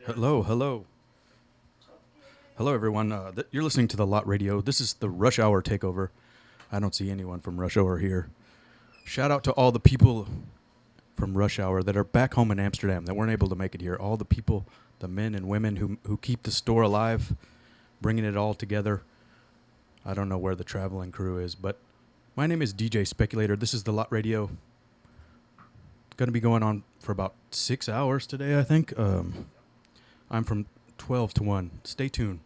Hello, hello. Hello, everyone. You're listening to the Lot Radio. This is the Rush Hour Takeover. I don't see anyone from Rush Hour here. Shout out to all the people from Rush Hour that are back home in Amsterdam that weren't able to make it here. All the people, the men and women who keep the store alive, bringing it all together. I don't know where the traveling crew is, but my name is DJ Speculator. This is the Lot Radio. Going to be going on for about 6 hours today, I think. I'm from 12 to 1. Stay tuned.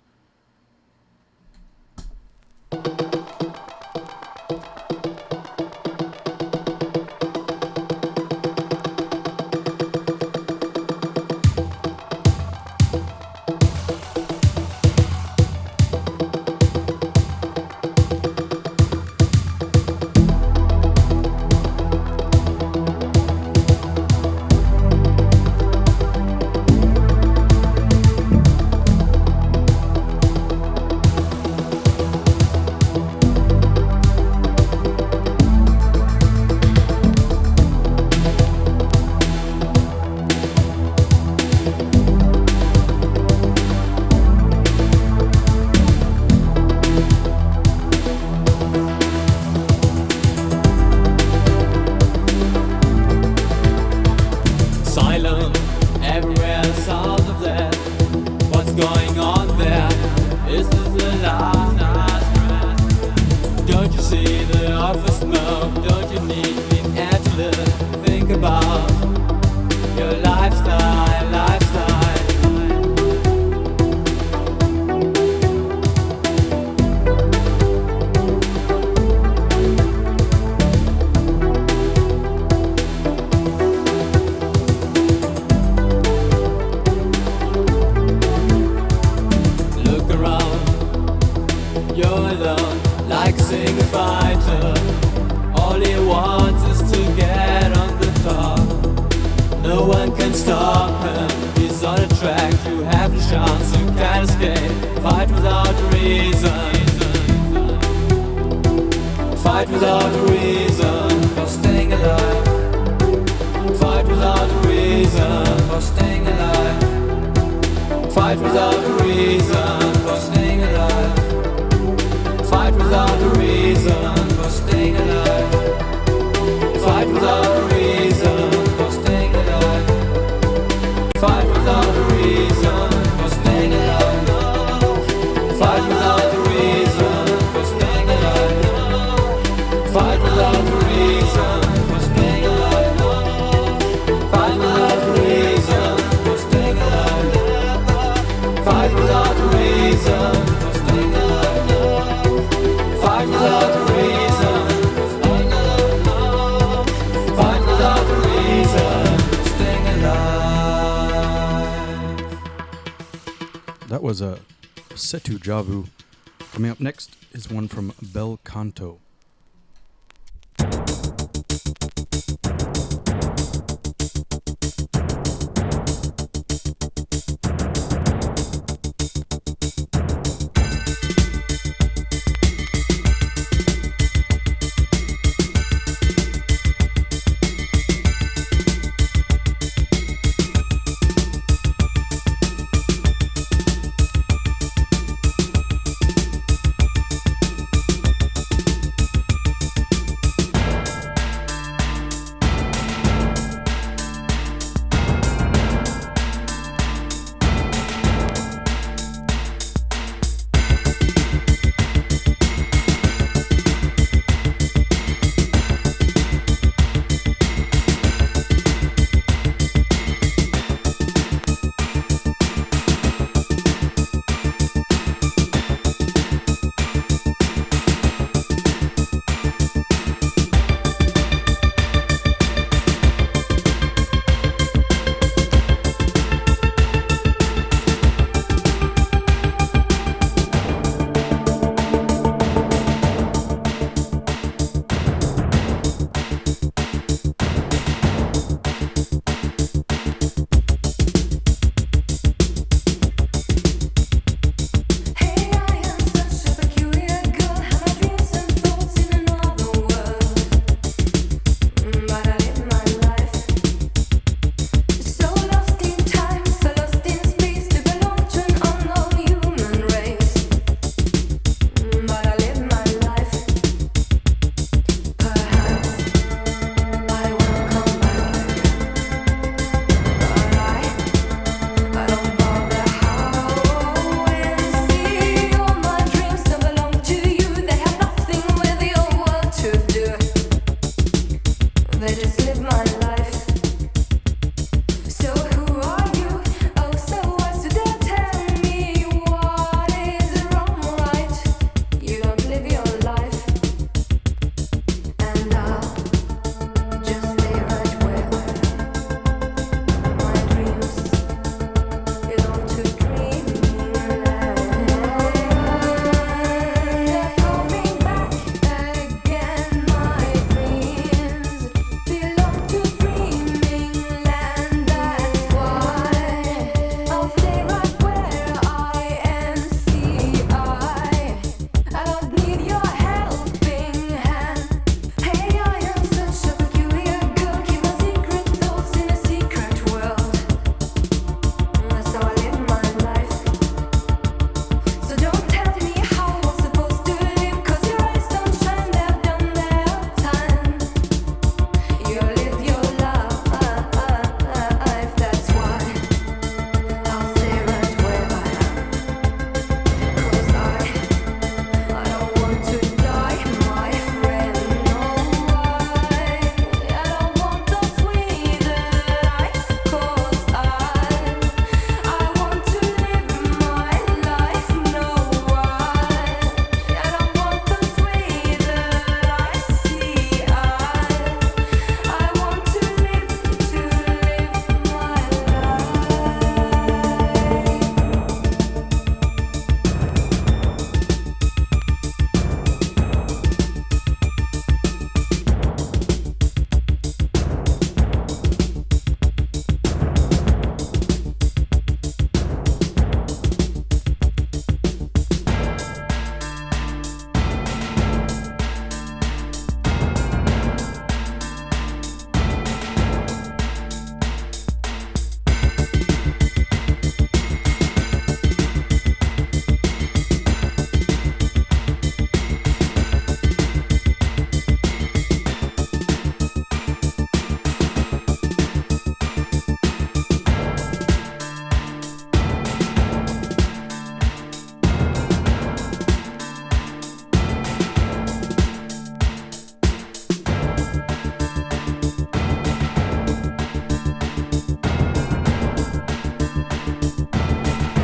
That was a Setu Javu. Coming up next is one from Bel Canto.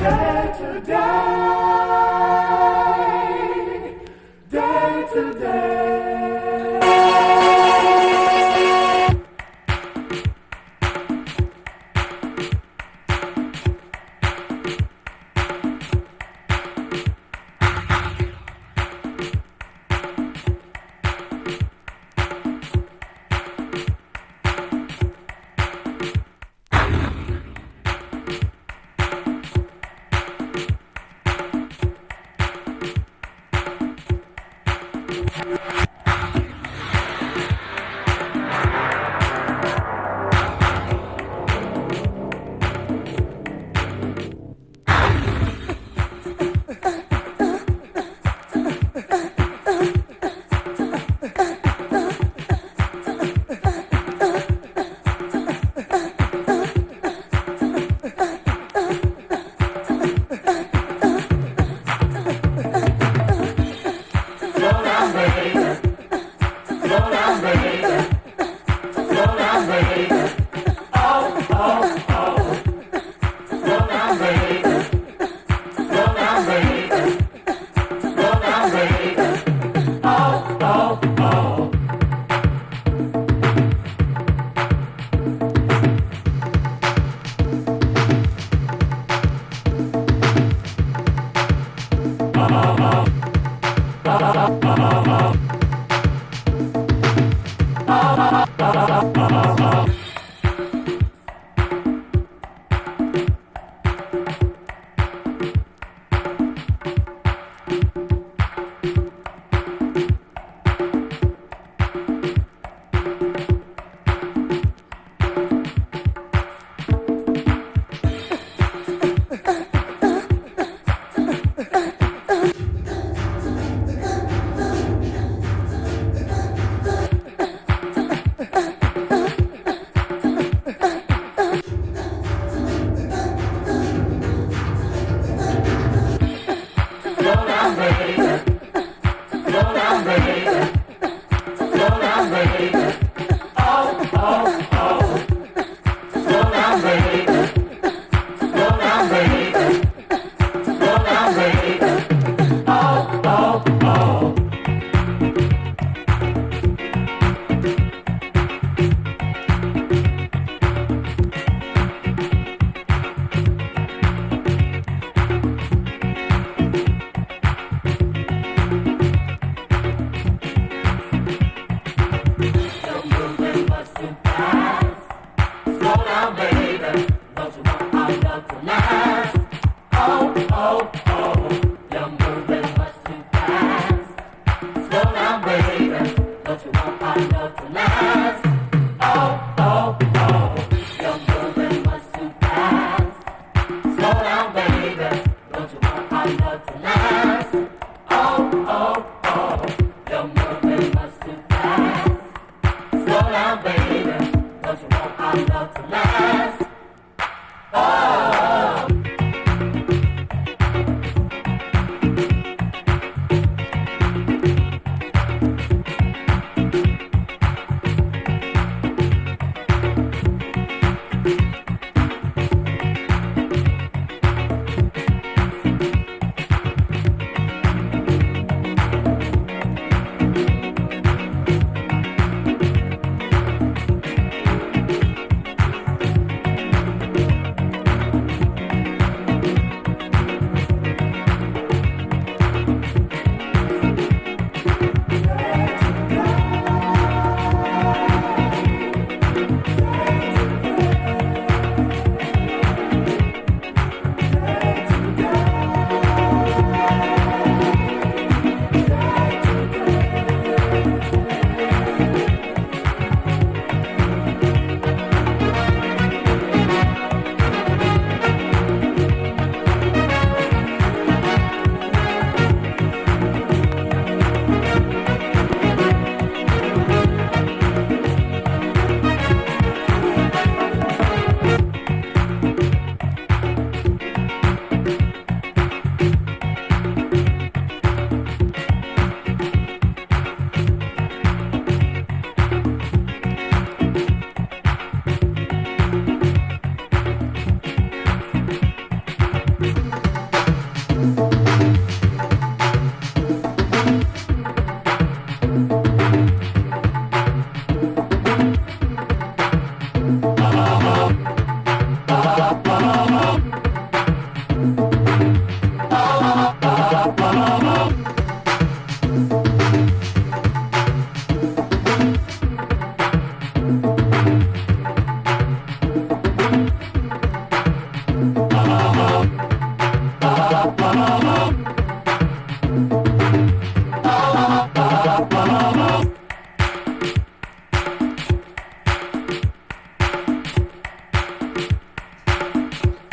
Dare to die, dare to die.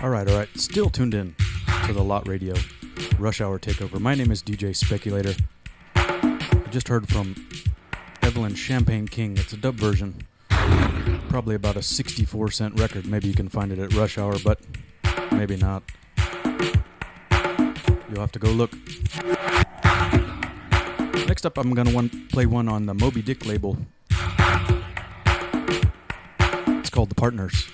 All right. Still tuned in to the Lot Radio Rush Hour Takeover. My name is DJ Speculator. I just heard from Evelyn Champagne King. It's a dub version. Probably about a 64-cent record. Maybe you can find it at Rush Hour, but maybe not. You'll have to go look. Next up, I'm going to play one on the Moby Dick label. It's called The Partners.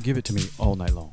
Give it to me all night long.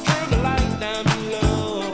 Turn the light down low.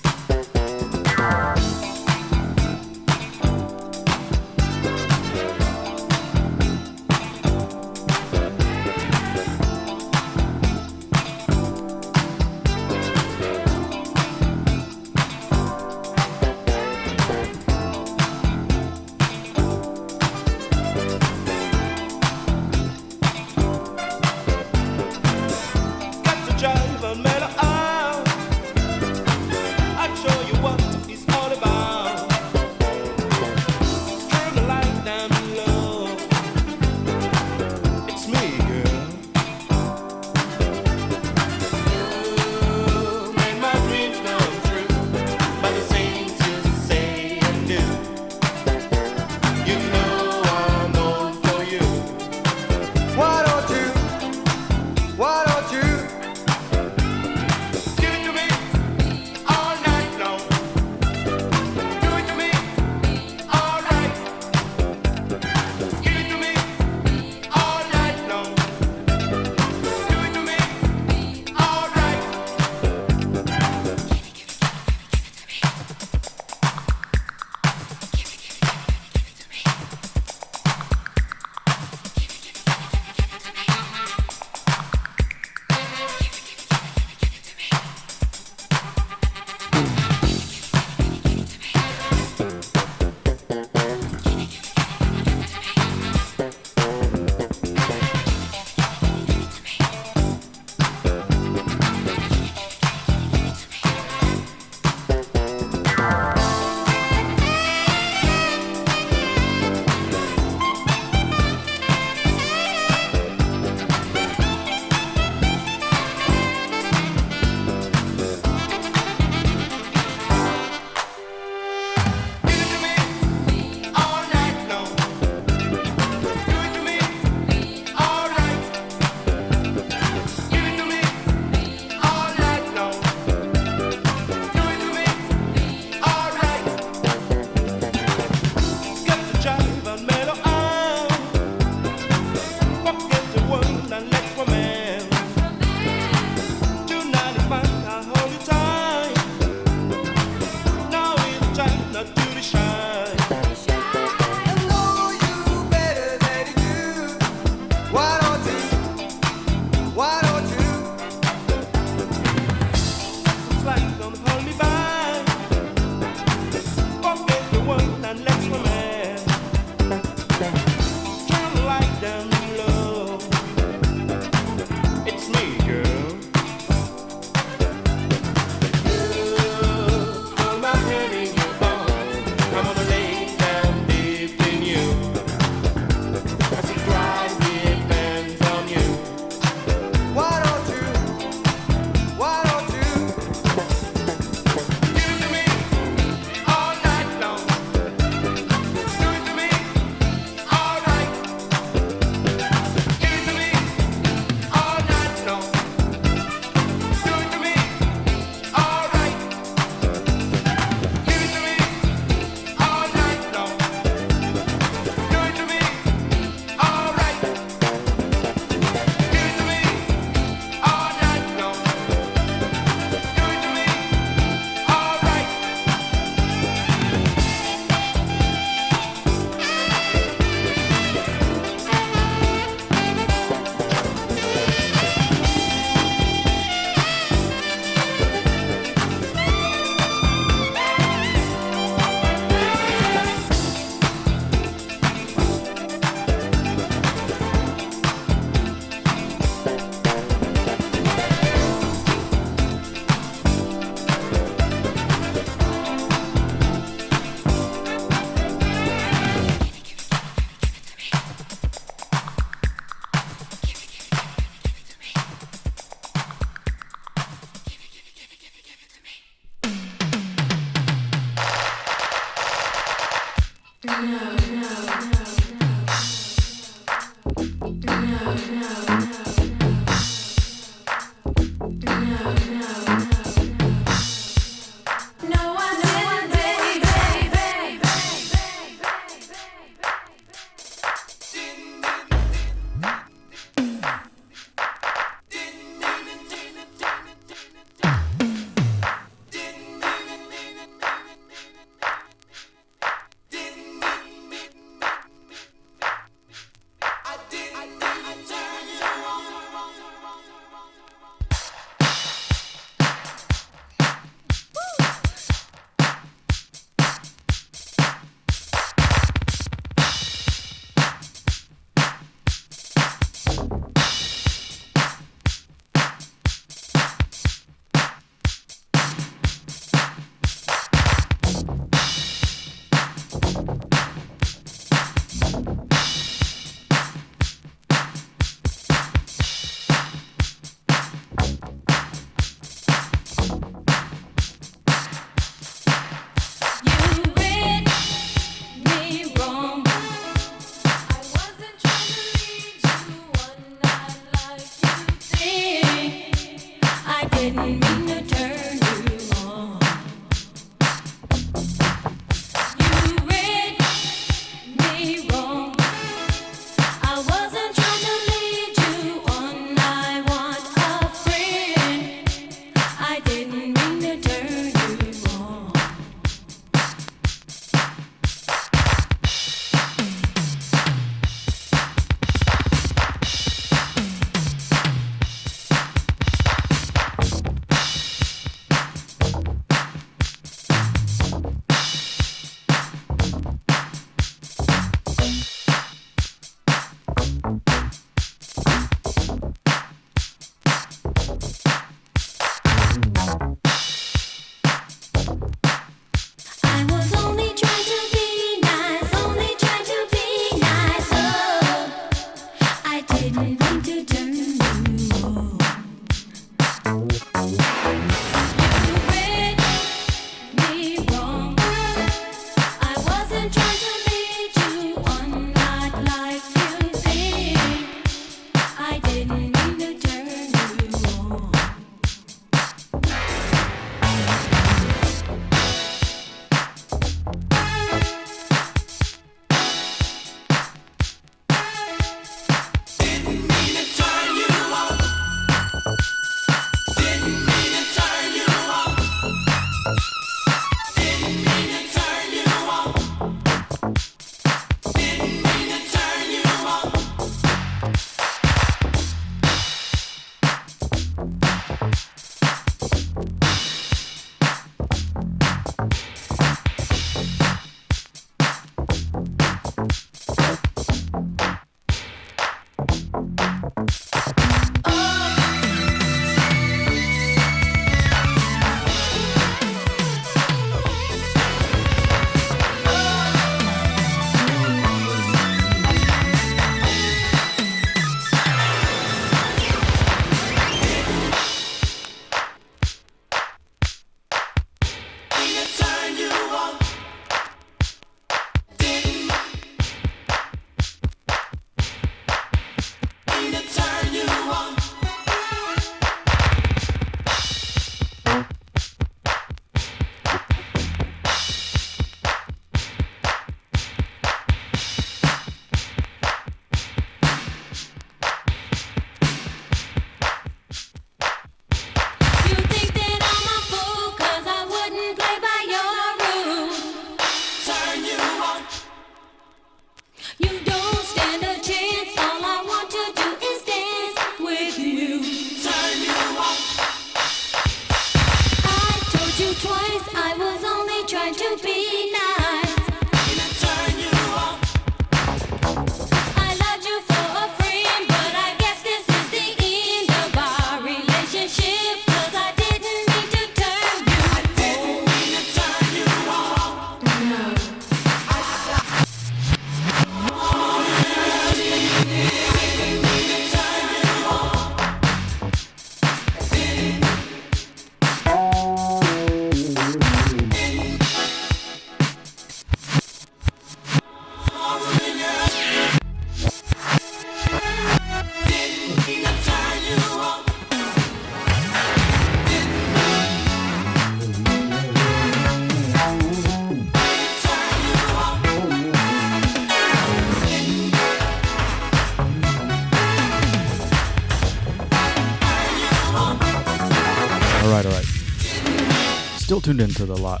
Still tuned into the lot.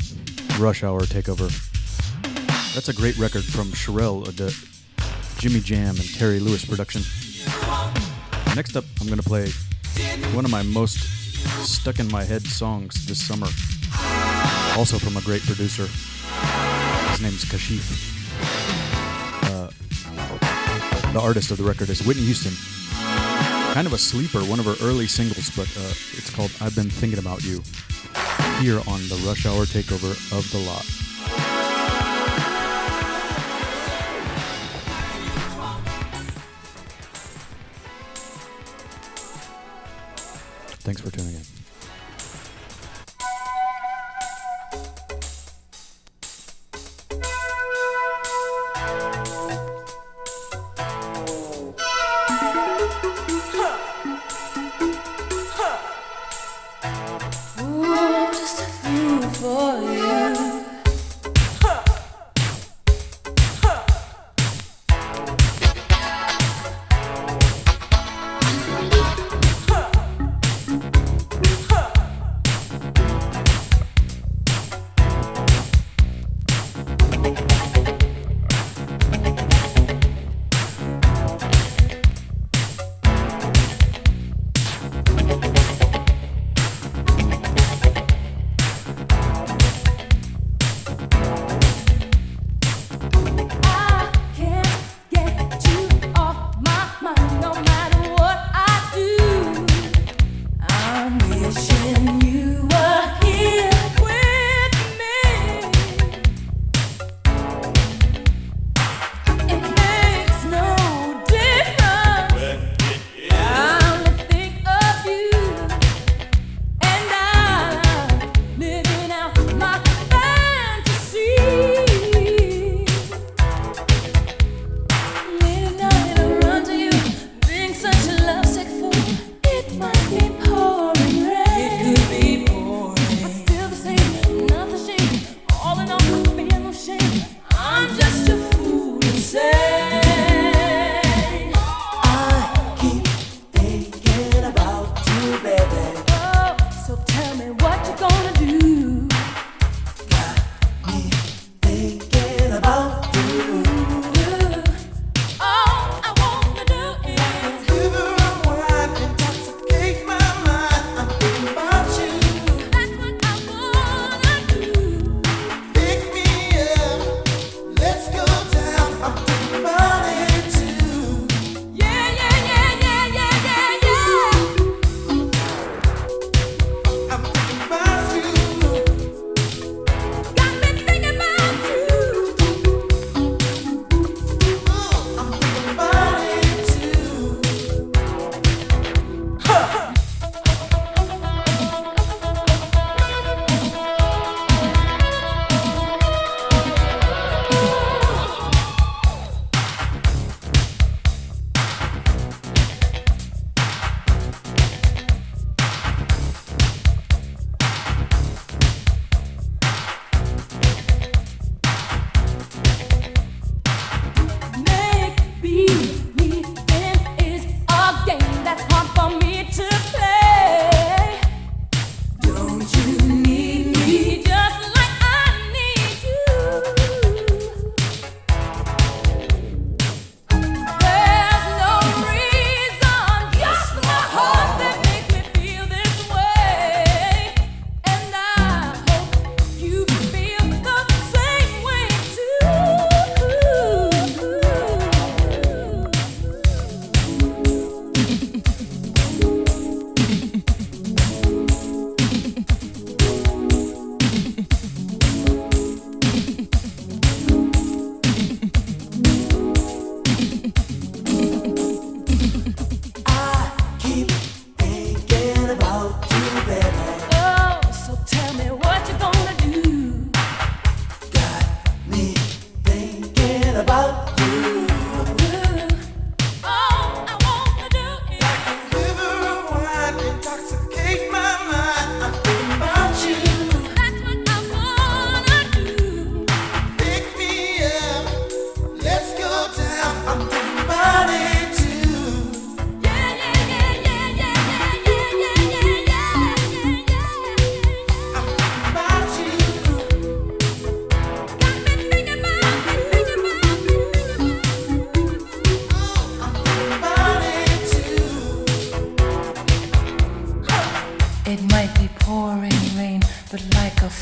Rush Hour Takeover. That's a great record from Sherelle, the Jimmy Jam and Terry Lewis production. Next up, I'm going to play one of my most stuck in my head songs this summer. Also from a great producer. His name's Kashif. The artist of the record is Whitney Houston. Kind of a sleeper, one of her early singles, but it's called I've Been Thinking About You. Here on the Rush Hour Takeover of the Lot. Thanks for tuning in.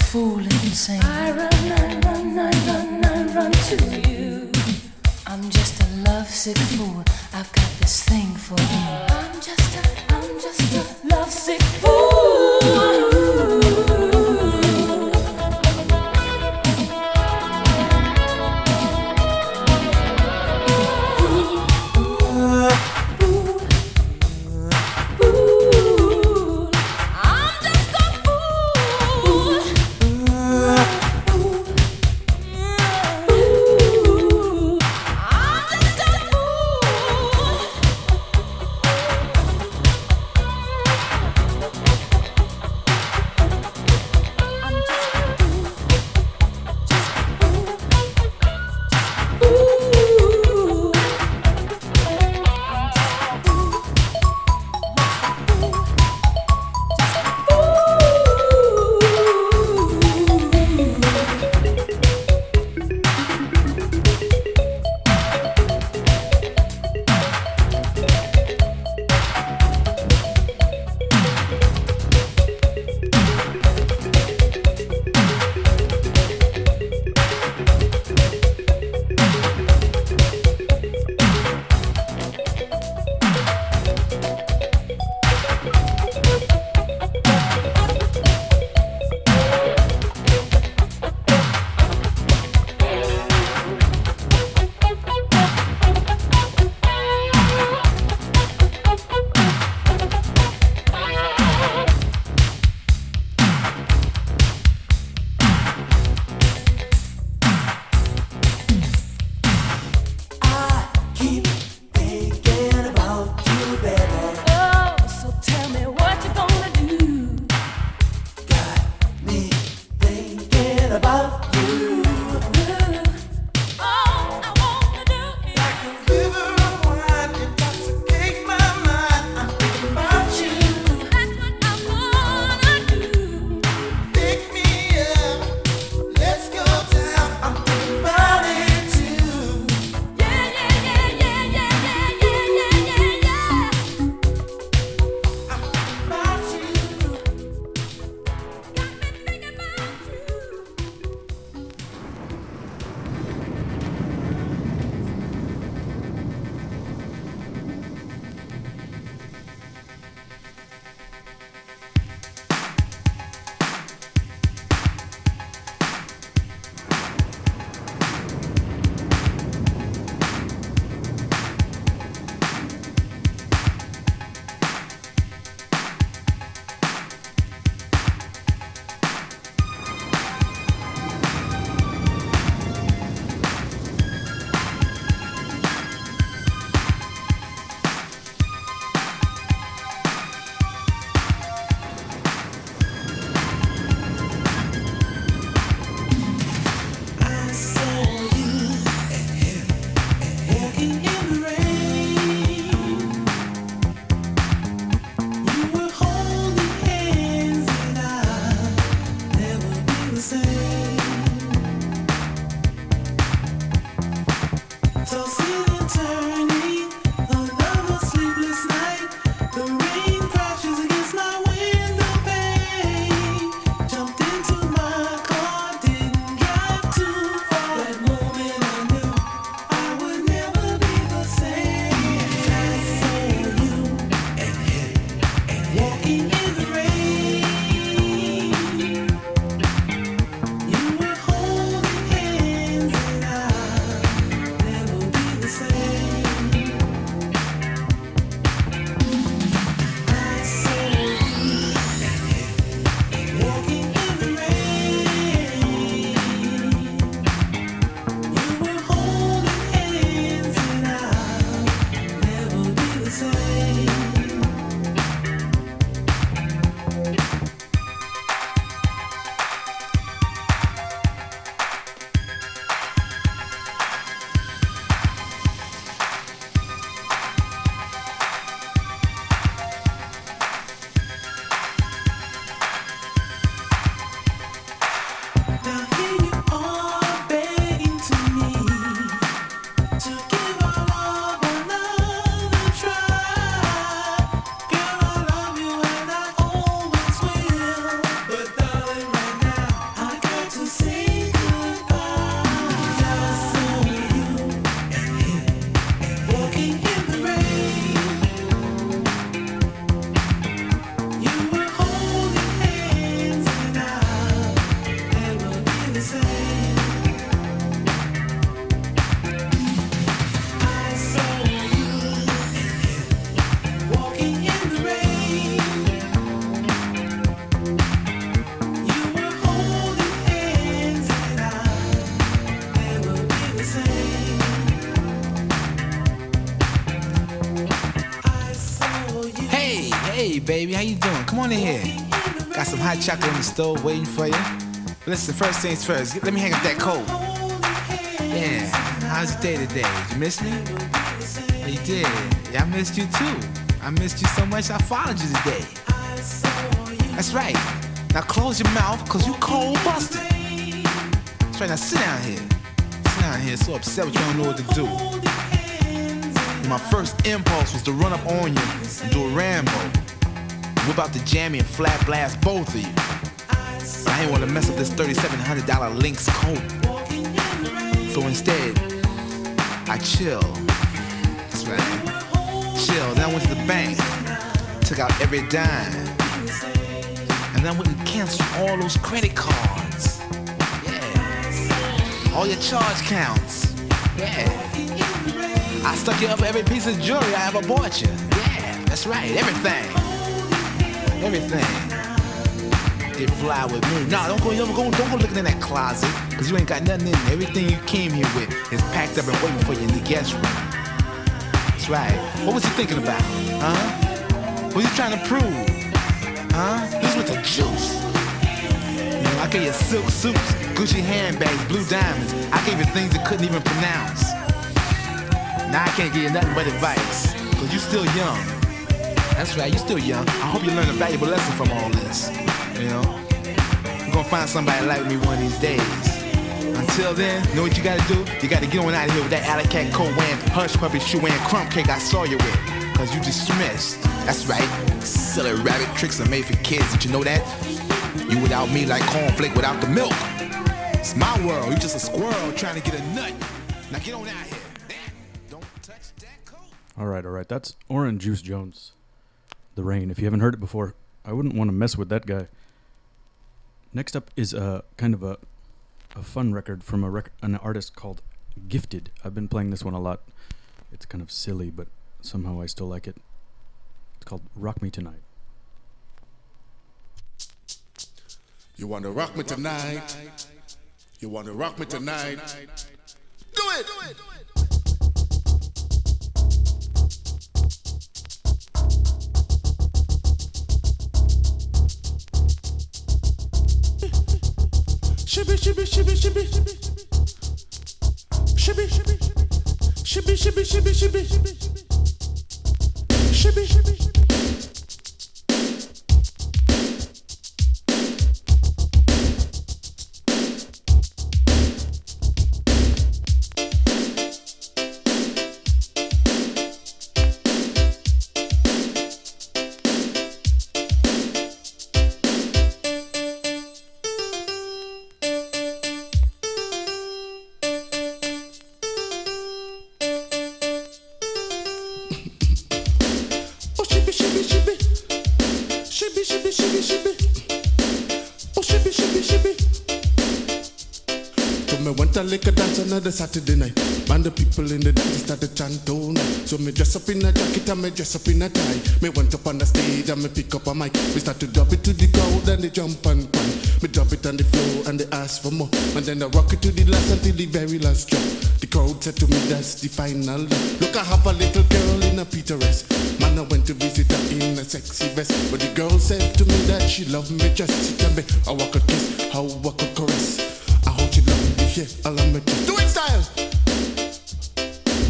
fool and sing. I run, I run, I run, I run to you. I'm just a lovesick fool. I've got this thing for you. I'm just a lovesick fool. Hey, baby, how you doing? Come on in here. Got some hot chocolate in the stove waiting for you. Listen, first things first, let me hang up that coat. Yeah, how's your day today? Did you miss me? Oh, you did? Yeah, I missed you too. I missed you so much I followed you today. That's right. Now close your mouth, cause you cold busted. That's right, now sit down here. Sit down here, so upset with you, don't know what to do. My first impulse was to run up on you and do a Rambo. Whip out the jammy and flat blast both of you. But I ain't wanna mess up this $3,700 Lynx coat. So instead, I chill. That's right. Chill. Then I went to the bank, took out every dime. And then I went and canceled all those credit cards. Yeah. All your charge counts. Yeah. I stuck you up for every piece of jewelry I ever bought you. Yeah, that's right. Everything. Everything. Get fly with me. Nah, don't go looking in that closet, cause you ain't got nothing in there. Everything you came here with is packed up and waiting for you in the guest room. That's right. What was you thinking about? Huh? What was you trying to prove? Huh? This was the juice. You know, I gave you silk suits, Gucci handbags, blue diamonds. I gave you things you couldn't even pronounce. Now I can't give you nothing but advice, cause you still young. That's right, you still young. I hope you learn a valuable lesson from all this. You know? You're gonna find somebody like me one of these days. Until then, you know what you gotta do? You gotta get on out of here with that alley cat coat wearing, hush puppy shoe wearing, crumb cake I saw you with. Cause you dismissed. That's right. Silly rabbit tricks are made for kids. Did you know that? You without me like cornflake without the milk. It's my world. You just a squirrel trying to get a nut. Now get on out of here. Don't touch that coat. All right. That's Orange Juice Jones, The Rain. If you haven't heard it before, I wouldn't want to mess with that guy. Next up is kind of a fun record from an artist called Gifted. I've been playing this one a lot. It's kind of silly, but somehow I still like it. It's called Rock Me Tonight. You wanna rock me tonight? You wanna rock me tonight? Do it! Shibby, shibby, shibby, shibby, shibby, shibby, shibby, shibby, shibby, shibby, shibby, shibby, shibby. Liquor dance another Saturday night. Man, the people in the dance started chant all night. So me dress up in a jacket and me dress up in a tie. Me went up on the stage and me pick up a mic. Me start to drop it to the crowd and they jump and cry. Me drop it on the floor and they ask for more. And then I rock it to the last until the very last drop. The crowd said to me that's the final. Look, I have a little girl in a Pinterest. Man, I went to visit her in a sexy vest. But the girl said to me that she loved me just. She tell me how I could kiss, how I could caress. I hope she love me, yeah, I'll me do it style.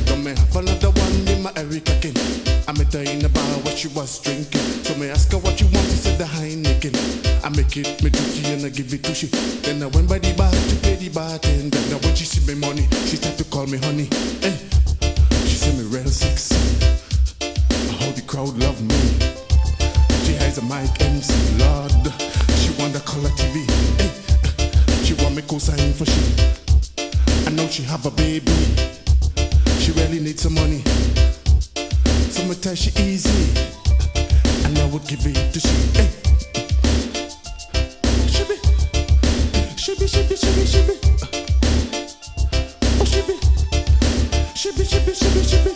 Don't me have another one in my Erica King. I met her in the bar where she was drinking. So me ask her what you want, she said the Heineken. I make it, me duty and I give it to she. Then I went by the bar to pay the bartender. Now when she see me money, she start to call me honey. Hey, she say me real sexy. I hope the crowd love me. She has a mic MC, Lord. She want the color TV. Hey, she want me co-sign for she. I know she have a baby. She really needs some money. So me tell she easy. And I would give it to she. Hey. Shibby. Shibby, shibby, shibby, shibby. Oh, shibby. Shibby, shibby, shibby, shibby.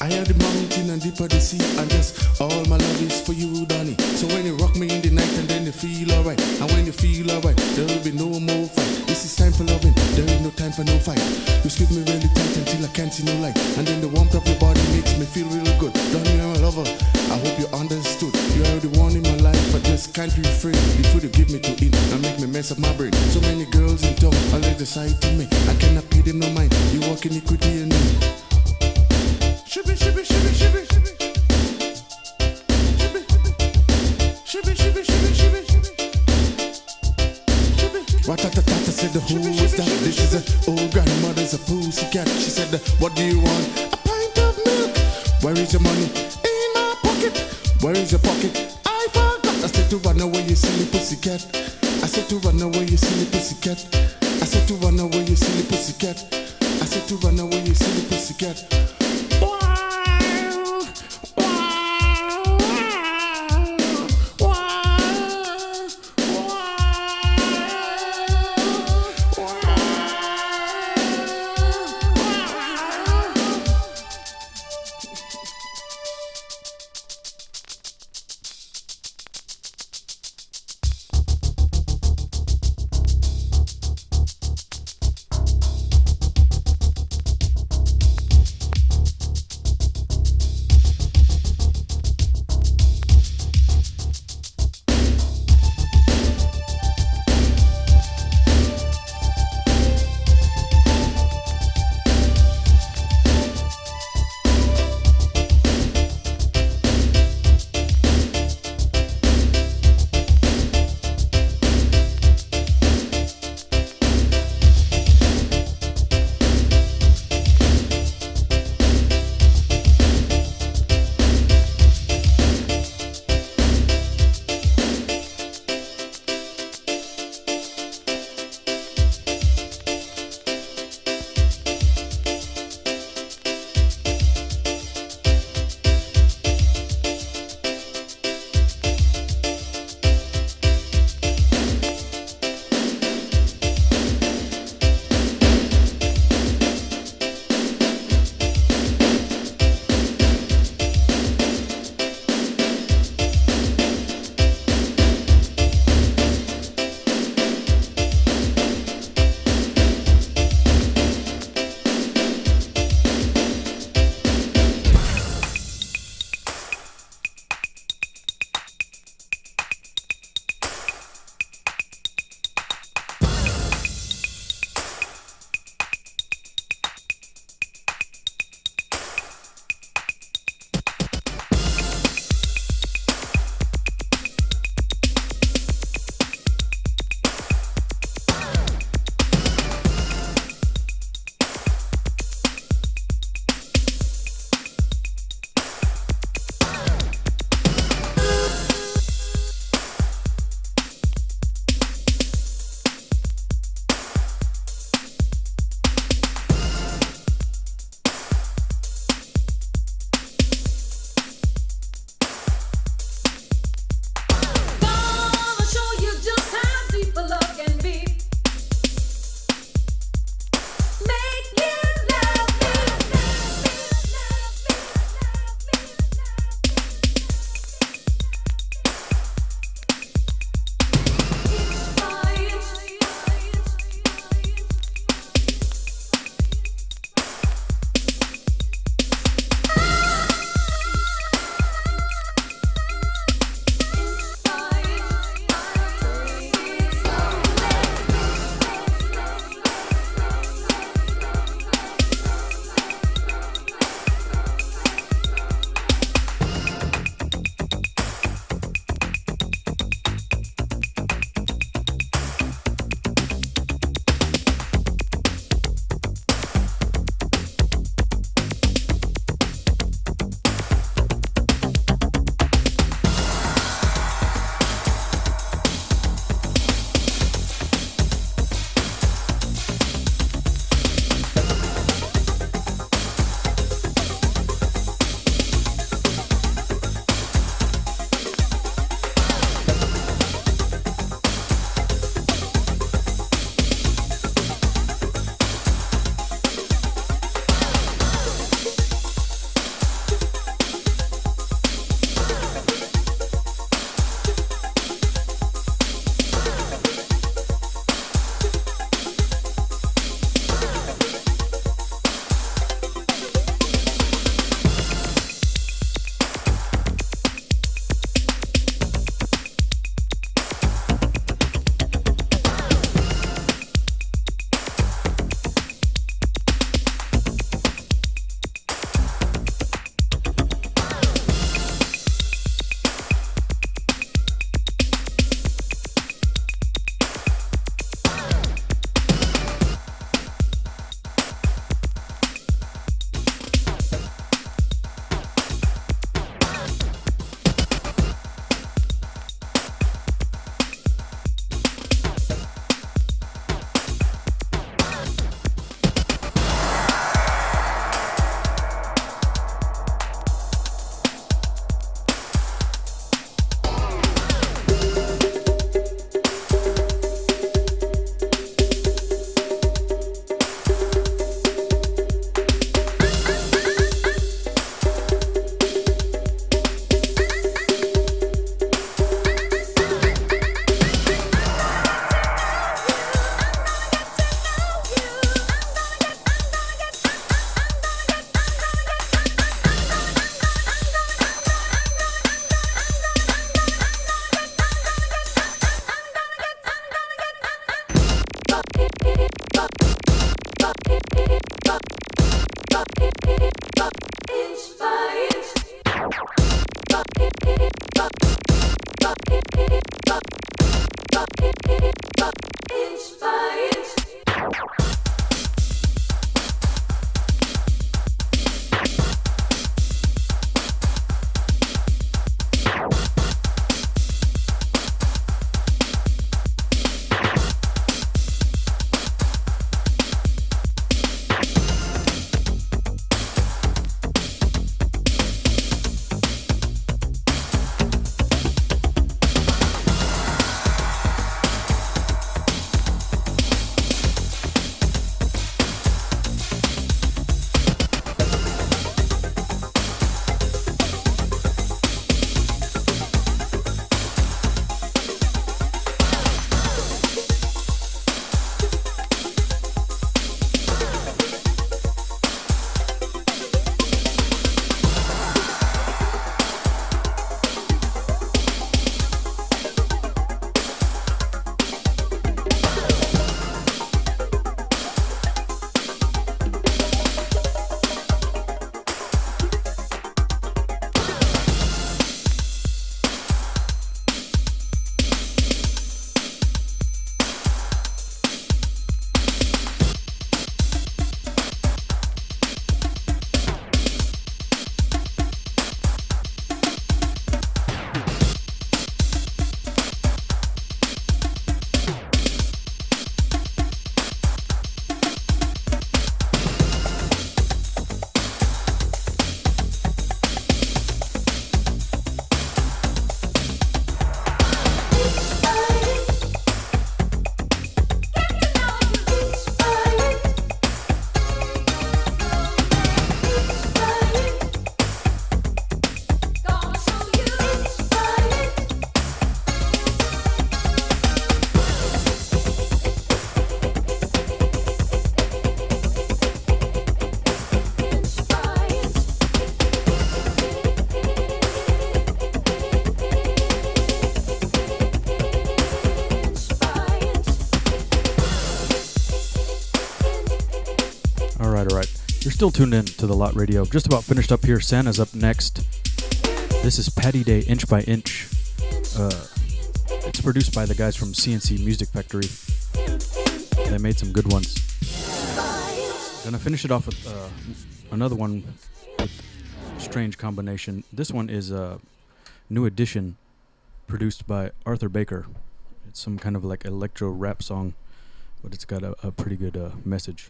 Higher the mountain and deeper the sea, and just all my love is for you, Donny. So when you rock me in the night and then you feel alright, and when you feel alright, there will be no more fight. This is time for loving, there is no time for no fight. You squeeze me really tight until I can't see no light, and then the warmth of your body makes me feel real good. Donny, I'm a lover, I hope you understood. You are the one in my life, I just can't refrain. The food you give me to eat and make me mess up my brain. So many girls in town, all they decide to me. I cannot pay them no mind, you walk in equity and me. Shibby, shibby, shibby, shibby, shibby. Shibby, shibby, shibby, shibby, shibby. Ratatata said, who is that? This is a old grandmother's a pussycat. She said, what do you want? A pint of milk. Where is your money? In my pocket. Where is your pocket? I forgot. I said to run away, you silly pussycat. I said to run away, you silly pussycat. I said to run away, you silly pussycat. I said to run away, you silly pussycat. still tuned in to the Lot Radio. Just about finished up here. Sanna's up next. This is Patty Day Inch by Inch. It's produced by the guys from CNC Music Factory. They made some good ones. Gonna finish it off with another one with strange combination. This one is a new edition produced by Arthur Baker. It's some kind of like electro rap song, but it's got a pretty good message.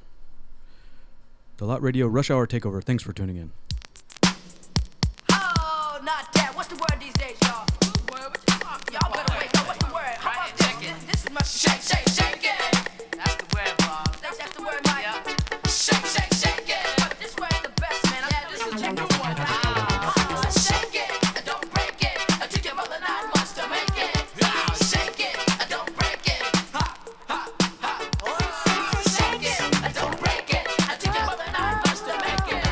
The Lot Radio Rush Hour Takeover. Thanks for tuning in. Oh, not that. What's the word these days, y'all? Y'all better wake up. What's the word? How about this? This is my shake, shake, shake it. That's the word, Bob. That's the word, Mike. Shake, shake, shake it. But this word's the best, man. Yeah, this is a new one. Shake it, don't break it. It took your mother 9 months to make it. Shake it, don't break it. Ha, ha, ha. Shake it, don't break it. It took your mother 9 months to make it.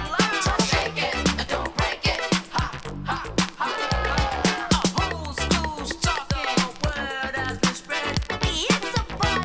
Shake it, don't break it. Ha, ha, ha. Whole school's talking. Word has been spread. It's a party.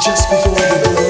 Just before the door.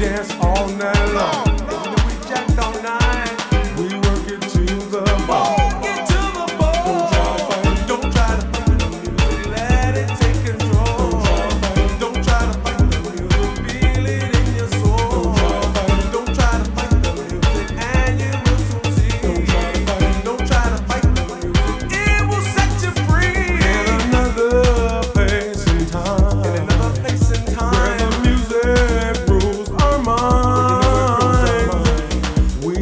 dance all night long. We jack all night. We work it to the bone. Get to the bone. Don't try to fight the music. Let it take control. Don't try to fight the music. Feel it in your soul. Don't try to fight the music, and you will soon see. Don't try to fight the music. It will set you free. In another place and time. In another place and time. Where the music rules our minds. We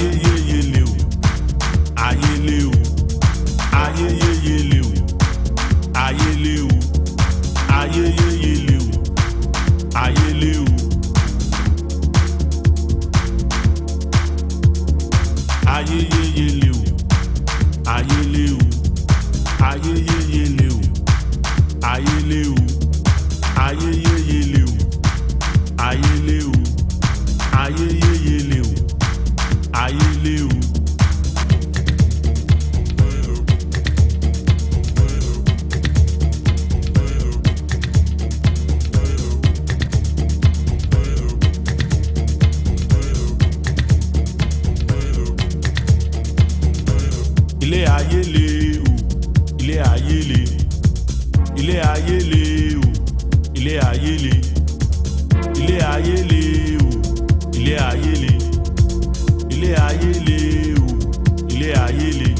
ayeyeyele o ayele o ayeyeyele o ayele o ayeyeyele o ayele o ayeyeyele o ayele o ayeyeyele o ayele o ayeyeyele o ayele o ayeyeyele o ayele o. Ilé ayé le o, ilé ayé le, ilé ayé le o, ilé ayé le, ilé ayé le o, ilé ayé le, ilé ayé le o, ilé ayé le.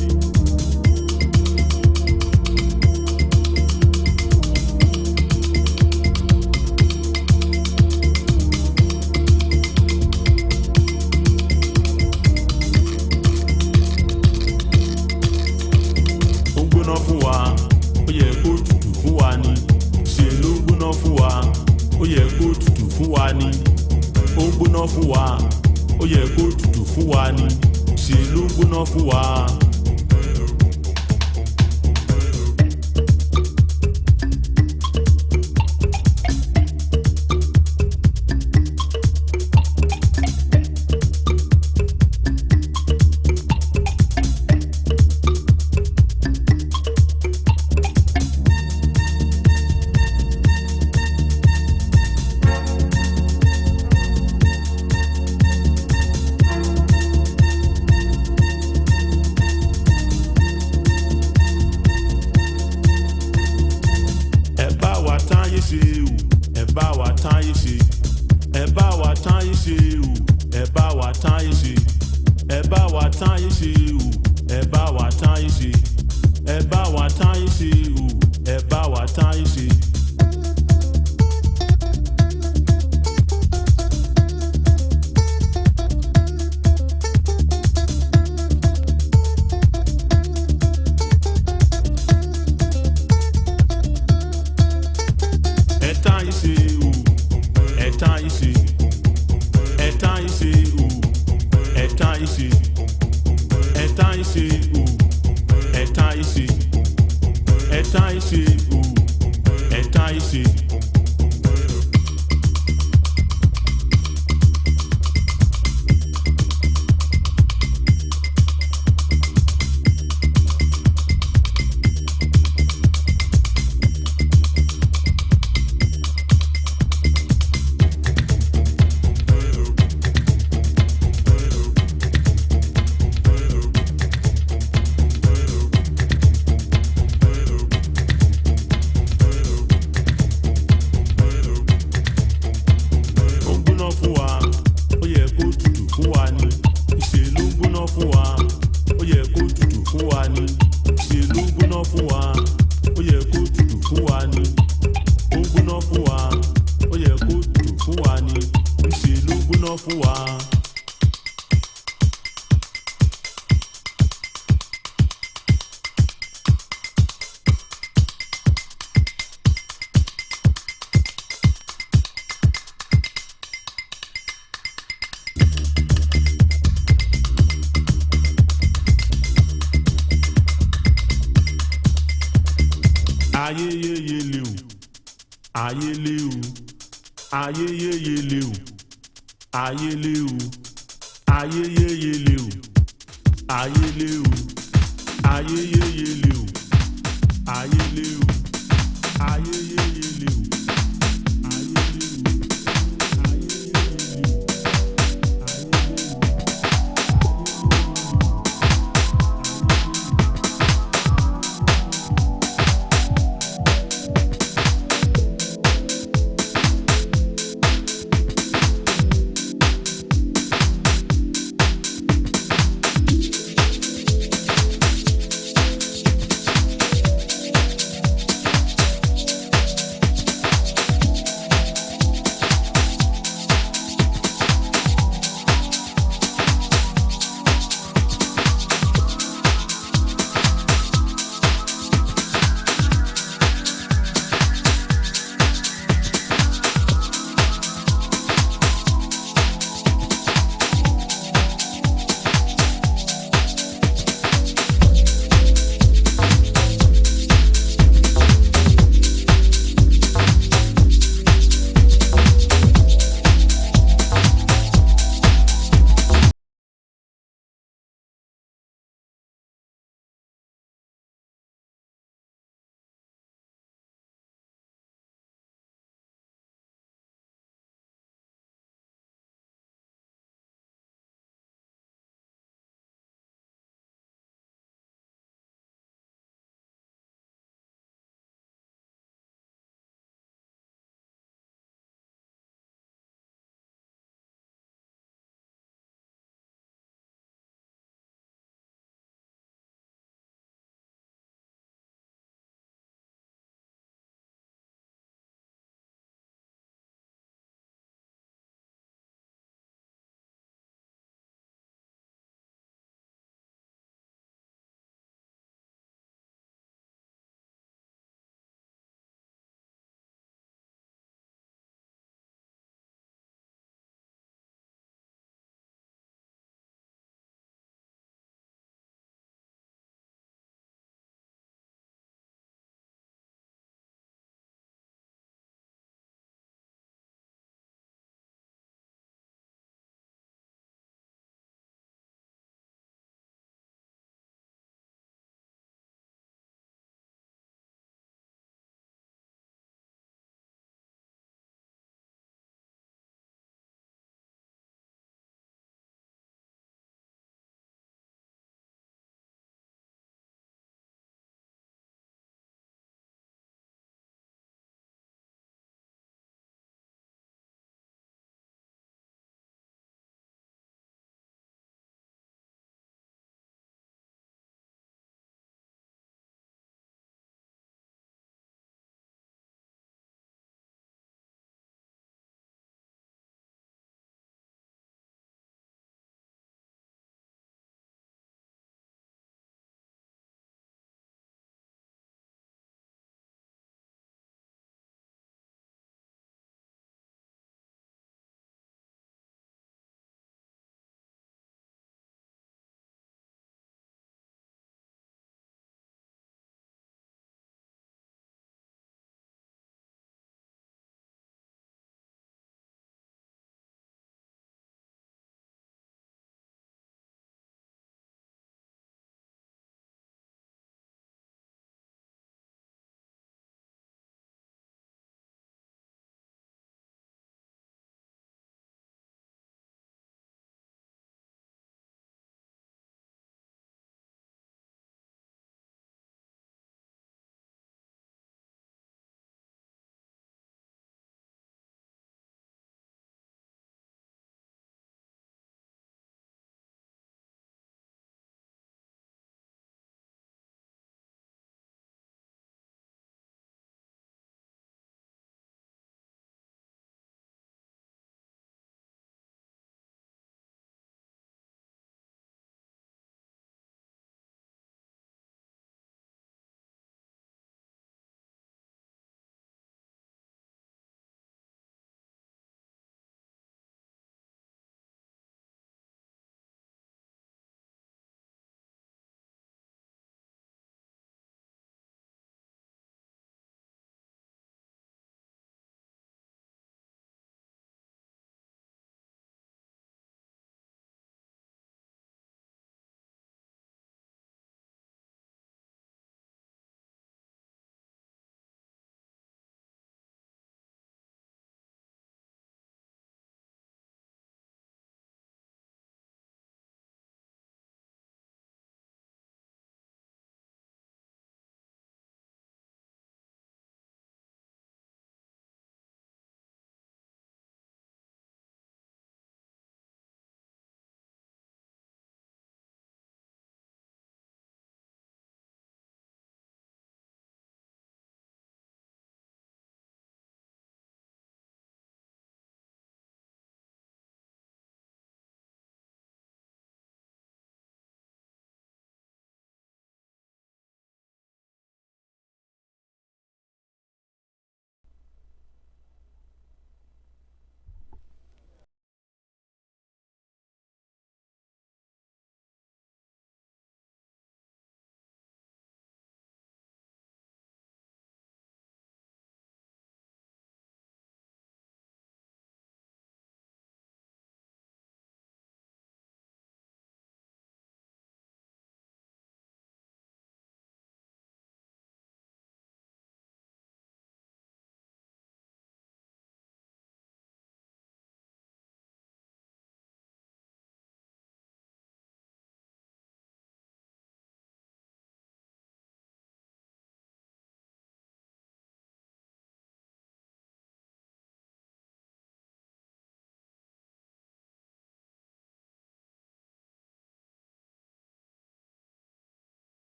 Ó ń gbóná fún wa, ó yẹ kó tutù fún wa ni. Ṣé ló ń gbóná fún wa, ó yẹ kó tutù fún wa ni. Ó ń gbóná fún wa, ó yẹ kó tutù fún wa ni. Ṣé ló ń gbóná fún wa. Ẹ bá wa táyé ṣe o, ẹ bá wa táyé ṣe. Ẹ bá wa táyé ṣe o, ẹ bá wa táyé ṣe. Ẹ bá wa táyé ṣe o, ẹ bá wa táyé ṣe. Ẹ bá wa táyé ṣe o, ẹ bá wa táyé ṣe. Ẹ táyé ṣe o, ẹ táyé ṣe. Ẹ táyé ṣe o, ẹ táyé ṣe. Ẹ táyé ṣe o, ẹ táyé ṣe. Ẹ táyé ṣe o, ẹ táyé ṣe. Ó ń gbóná fún wa, ó yẹ kó tutù fún wa ni. Ìṣe ló ń gbóná fún wa, ó yẹ kó tutù fún wa ni. Ìṣe ló ń gbóná fún wa, ó yẹ kó tutù fún wa ni. Ó ń gbóná fún wa, ó yẹ kó tutù fún wa ni. Ìṣe ló ń gbóná fún wa. Ayeyeyele o, ayele o, ayeyeyele o, ayele o, ayeyeyele o, ayele o, ayeyeyele o, ayele o, ayeyeyele o, ayele o.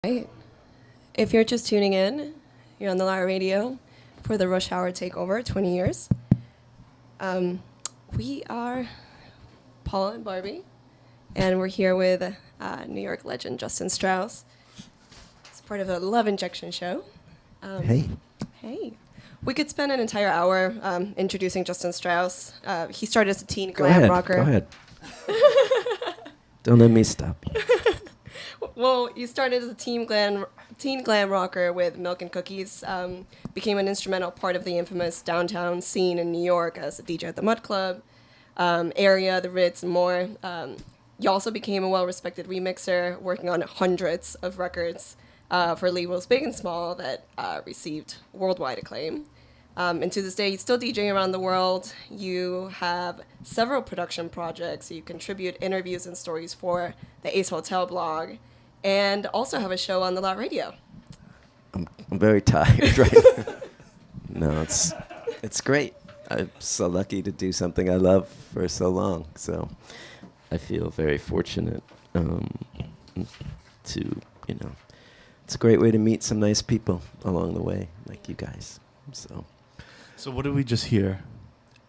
Right. If you're just tuning in, you're on the Lot Radio for the Rush Hour Takeover, 20 years. We are Paula and Barbie, and we're here with New York legend Justin Strauss. It's part of a Love Injection show. Hey. Hey. We could spend an entire hour introducing Justin Strauss. He started as a teen Go glam ahead. rocker. Go ahead. Don't let me stop you. Well, you started as a teen glam rocker with Milk and Cookies, became an instrumental part of the infamous downtown scene in New York as a DJ at the Mud Club, area, the Ritz, and more. You also became a well-respected remixer, working on hundreds of records for labels big and small that received worldwide acclaim. And to this day, you're still DJing around the world. You have several production projects. You contribute interviews and stories for the Ace Hotel blog, and also have a show on the Lot Radio. I'm very tired right now. No, it's great. I'm so lucky to do something I love for so long. So I feel very fortunate to, it's a great way to meet some nice people along the way, like you guys. So what did we just hear?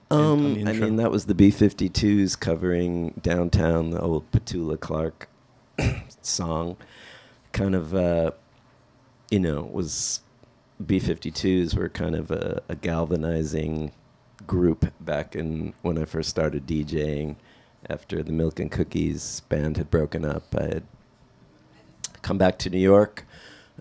I mean, that was the B-52s covering Downtown, the old Petula Clark song. Kind of, was B-52s were kind of a galvanizing group back in when I first started DJing. After the Milk and Cookies band had broken up, I had come back to New York.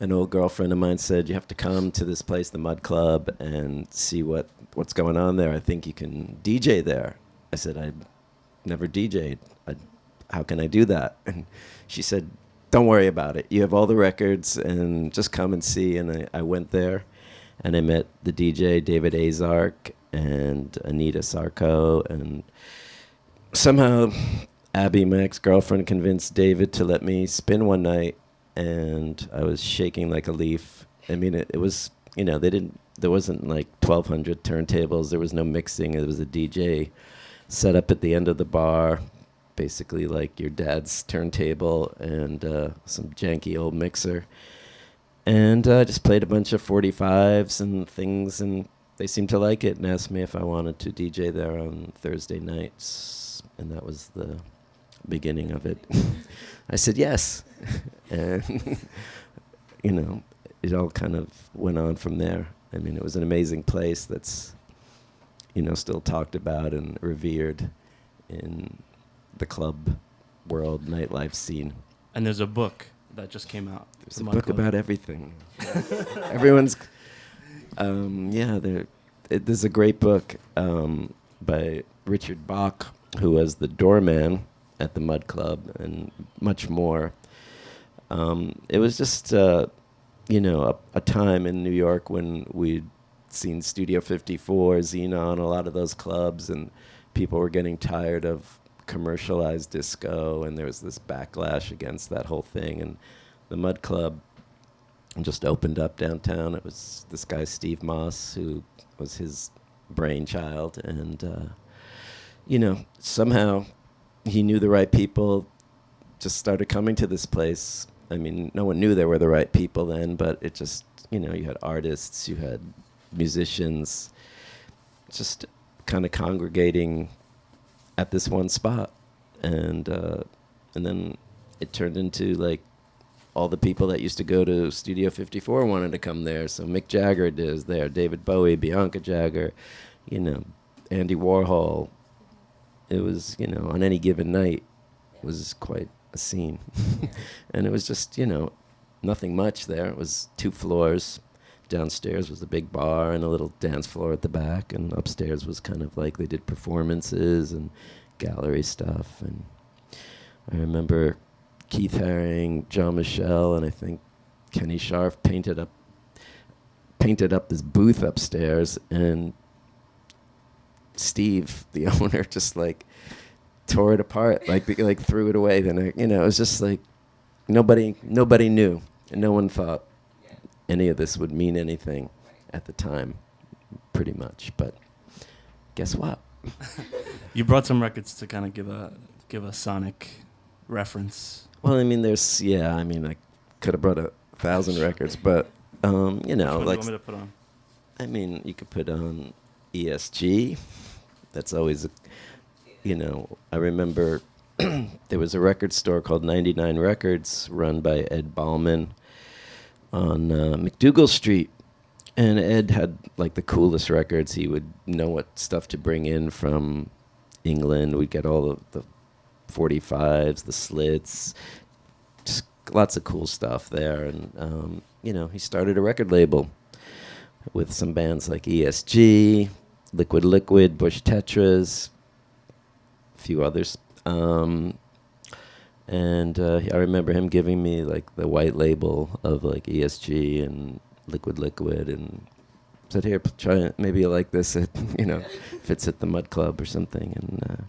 An old girlfriend of mine said, you have to come to this place, the Mud Club, and see what's going on there. I think you can DJ there. I said, I never DJ'd. How can I do that? And she said, don't worry about it. You have all the records, and just come and see. And I went there, and I met the DJ, David Azark, and Anita Sarko. And somehow Abby, my ex-girlfriend, convinced David to let me spin one night. And I was shaking like a leaf. I mean, it was, there wasn't like 1,200 turntables. There was no mixing. It was a DJ set up at the end of the bar, basically like your dad's turntable and some janky old mixer. And I just played a bunch of 45s and things, and they seemed to like it and asked me if I wanted to DJ there on Thursday nights. And that was the beginning of it. I said yes. And, it all kind of went on from there. I mean, it was an amazing place that's, still talked about and revered in the club world, nightlife scene. And there's a book that just came out. There's a book about everything. Everyone's, there's a great book by Richard Bach, who was the doorman at the Mud Club and much more. It was just, a time in New York when we'd seen Studio 54, Xenon, a lot of those clubs, and people were getting tired of commercialized disco, and there was this backlash against that whole thing. And the Mud Club just opened up downtown. It was this guy, Steve Moss, who was his brainchild. And, somehow he knew the right people, just started coming to this place. I mean, no one knew they were the right people then, but it just, you had artists, you had musicians, just kind of congregating at this one spot. And then it turned into, like, all the people that used to go to Studio 54 wanted to come there. So Mick Jagger is there, David Bowie, Bianca Jagger, Andy Warhol. It was, on any given night, it was quite a scene. And it was just, nothing much there. It was 2 floors. Downstairs was a big bar and a little dance floor at the back. And upstairs was kind of like they did performances and gallery stuff. And I remember Keith Haring, Jean Michel, and I think Kenny Scharf painted up this booth upstairs, and Steve, the owner, just like tore it apart, like threw it away. Then it was just like nobody knew, and no one thought any of this would mean anything at the time, pretty much. But guess what? You brought some records to kind of give a sonic reference. Well, I mean, I could have brought 1,000 records, but you know, Which one do you like want me to put on? I mean, you could put on ESG. That's always, you know, I remember there was a record store called 99 Records run by Ed Ballman on McDougal Street. And Ed had like the coolest records. He would know what stuff to bring in from England. We'd get all of the 45s, the slits, just lots of cool stuff there. And, you know, he started a record label with some bands like ESG, Liquid Liquid, Bush Tetras, a few others. And I remember him giving me like the white label of like ESG and Liquid Liquid, and said, "Here, try it. Maybe you like this. At, you know, if it's at the Mud Club or something." And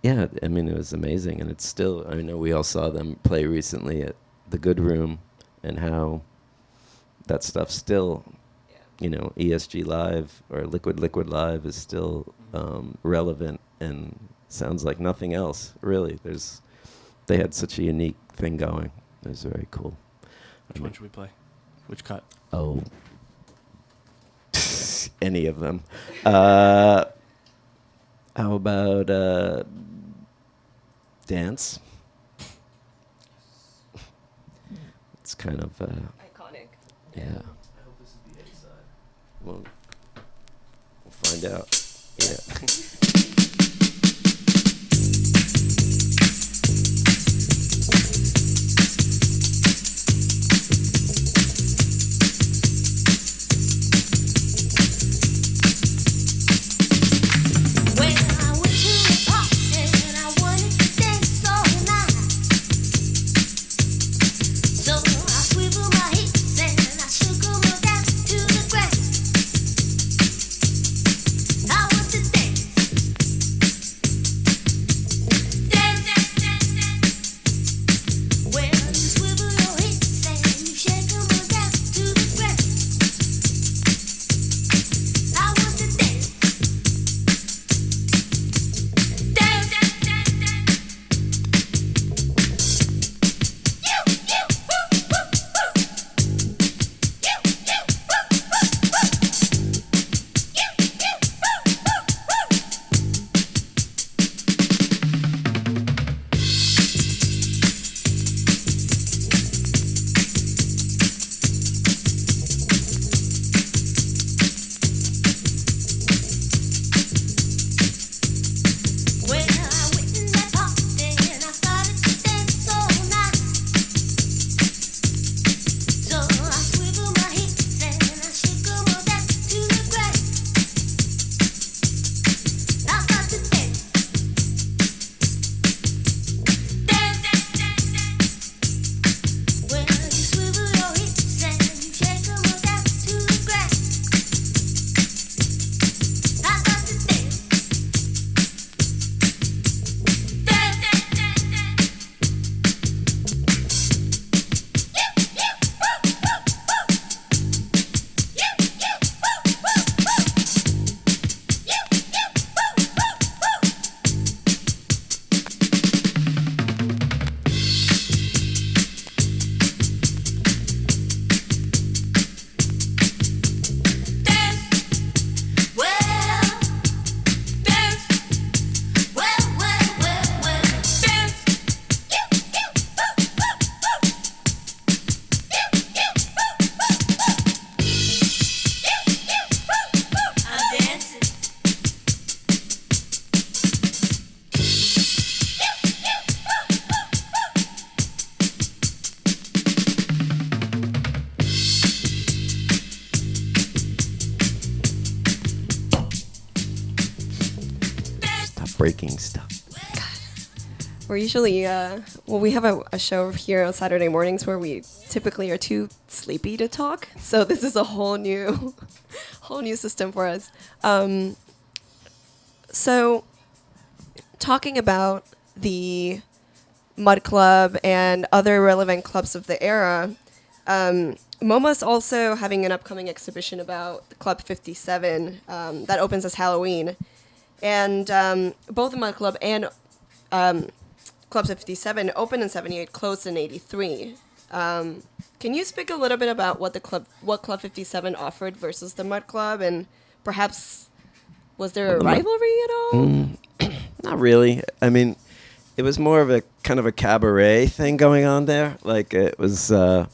yeah, I mean, it was amazing, and it's still. I know we all saw them play recently at the Good Room, and how that stuff still, you know, ESG Live or Liquid Liquid Live is still relevant and sounds like nothing else. Really, they had such a unique thing going. It was very cool. Which one should we play? Which cut? Oh, any of them. How about Dance? It's kind of Iconic. yeah. I hope this is the A side. We'll find out. Yeah. When I went to a party and I wanted to dance all night, so I swiveled my hips and I shook 'em all down to the ground. I want to dance, dance, dance, dance, dance. When you swivel your hips and you shake 'em all down to the ground, I want to dance. Dance, dance, dance, dance. You, woo, woo, woo. You, woo, woo, woo. You, When I went in that party and I started to dance all night, so I swiveled my hips and I shook 'em all down to the ground. I start to dance, dance, dance, dance, dance. When you swivel your hips and you shake 'em all down to the ground, I start to dance. Dance, dance, dance, dance. You, woo, woo, woo. You, woo, woo, woo. You, woo, woo, woo. Dance, well, dance, well, dance. You, woo, woo, woo. I'm dancing. Stop breaking stuff. We're usually, we have a show here on Saturday mornings where we typically are too sleepy to talk. So this is a whole new system for us. So talking about the Mud Club and other relevant clubs of the era, MoMA's also having an upcoming exhibition about Club 57 that opens as Halloween. And both the Mud Club and Club 57 opened in 78, closed in 83. Can you speak a little bit about what Club 57 offered versus the Mud Club, and perhaps was there a rivalry at all? Not really. I mean, it was more of a kind of a cabaret thing going on there. Like it was, I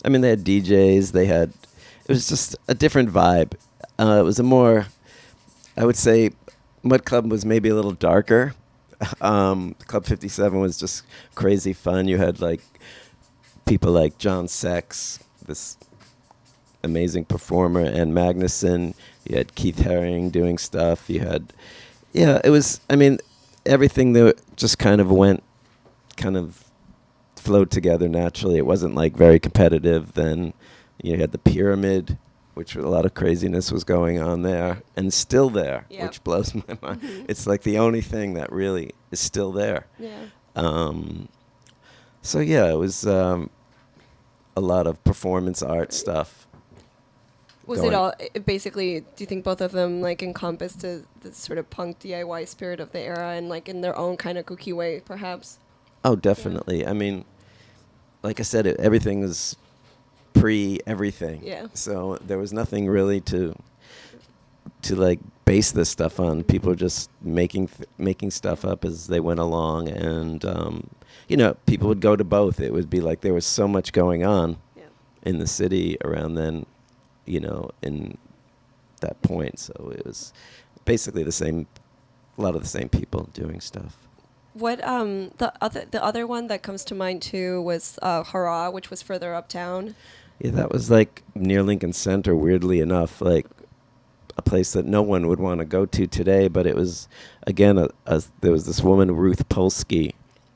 mean, they had DJs. It was just a different vibe. It was a more, I would say, Mud Club was maybe a little darker. Club 57 was just crazy fun. You had like people like John Sex, this amazing performer, and Magnuson. You had Keith Haring doing stuff. You had, yeah, it was, I mean, everything that just kind of flowed together naturally. It wasn't like very competitive. Then you had the Pyramid, which a lot of craziness was going on there, and still there, Yep. which blows my mind. It's like the only thing that really is still there. Yeah. So yeah, it was a lot of performance art stuff. Was going. it all basically? Do you think both of them like encompassed the sort of punk DIY spirit of the era, and like in their own kind of kooky way, perhaps? Oh, definitely. I mean, like I said, everything was pre-everything. Yeah. So there was nothing really to like base this stuff on. People were just making stuff up as they went along, and you know, people would go to both. It would be like there was so much going on in the city around then, you know, in that point. So it was basically a lot of the same people doing stuff. What the other one that comes to mind too was Hurrah, which was further uptown. Yeah, that was like near Lincoln Center, weirdly enough, like a place that no one would want to go to today. But it was, again, there was this woman, Ruth Polsky,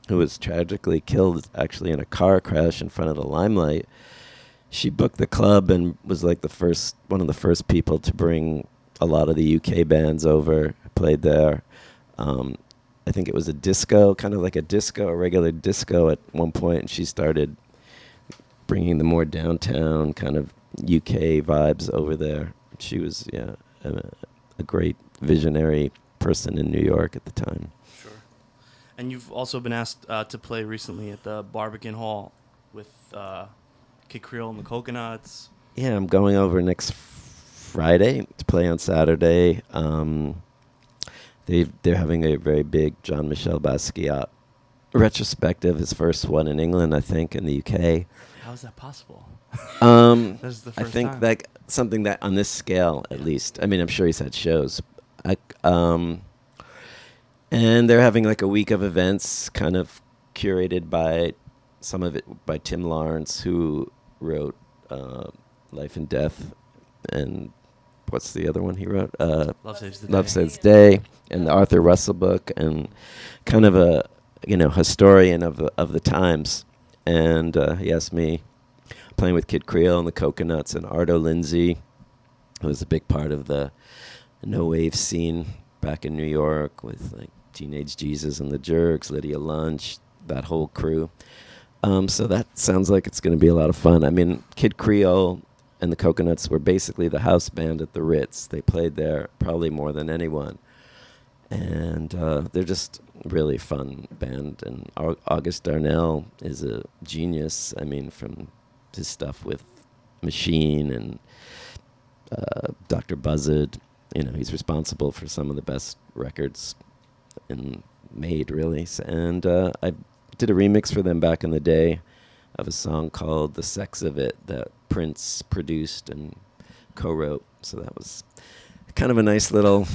who was tragically killed actually in a car crash in front of the Limelight. She booked the club and was like one of the first people to bring a lot of the UK bands over, played there. I think it was a disco, kind of like a regular disco at one point, and she started bringing the more downtown kind of UK vibes over there. She was, a great visionary person in New York at the time. Sure. And you've also been asked to play recently at the Barbican Hall with Kid Creole and the Coconuts. Yeah, I'm going over next Friday to play on Saturday. They're having a very big Jean-Michel Basquiat retrospective, his first one in England, I think, in the UK. How is that possible? This is the I first think time. like something that on this scale, at least. I mean, I'm sure he's had shows. And they're having like a week of events, kind of curated by some of it by Tim Lawrence, who wrote Life and Death, and what's the other one he wrote? Love Saves the Day. Love Saves the Day, and the Arthur Russell book, and kind of a historian of the times. And he asked me, playing with Kid Creole and the Coconuts and Arto Lindsay, who was a big part of the no wave scene back in New York with like Teenage Jesus and the Jerks, Lydia Lunch, that whole crew. So that sounds like it's going to be a lot of fun. I mean, Kid Creole and the Coconuts were basically the house band at the Ritz. They played there probably more than anyone. And they're just really fun band. And August Darnell is a genius. I mean, from his stuff with Machine and Dr. Buzzard, he's responsible for some of the best records made, really. And I did a remix for them back in the day of a song called The Sex of It that Prince produced and co-wrote. So that was kind of a nice little,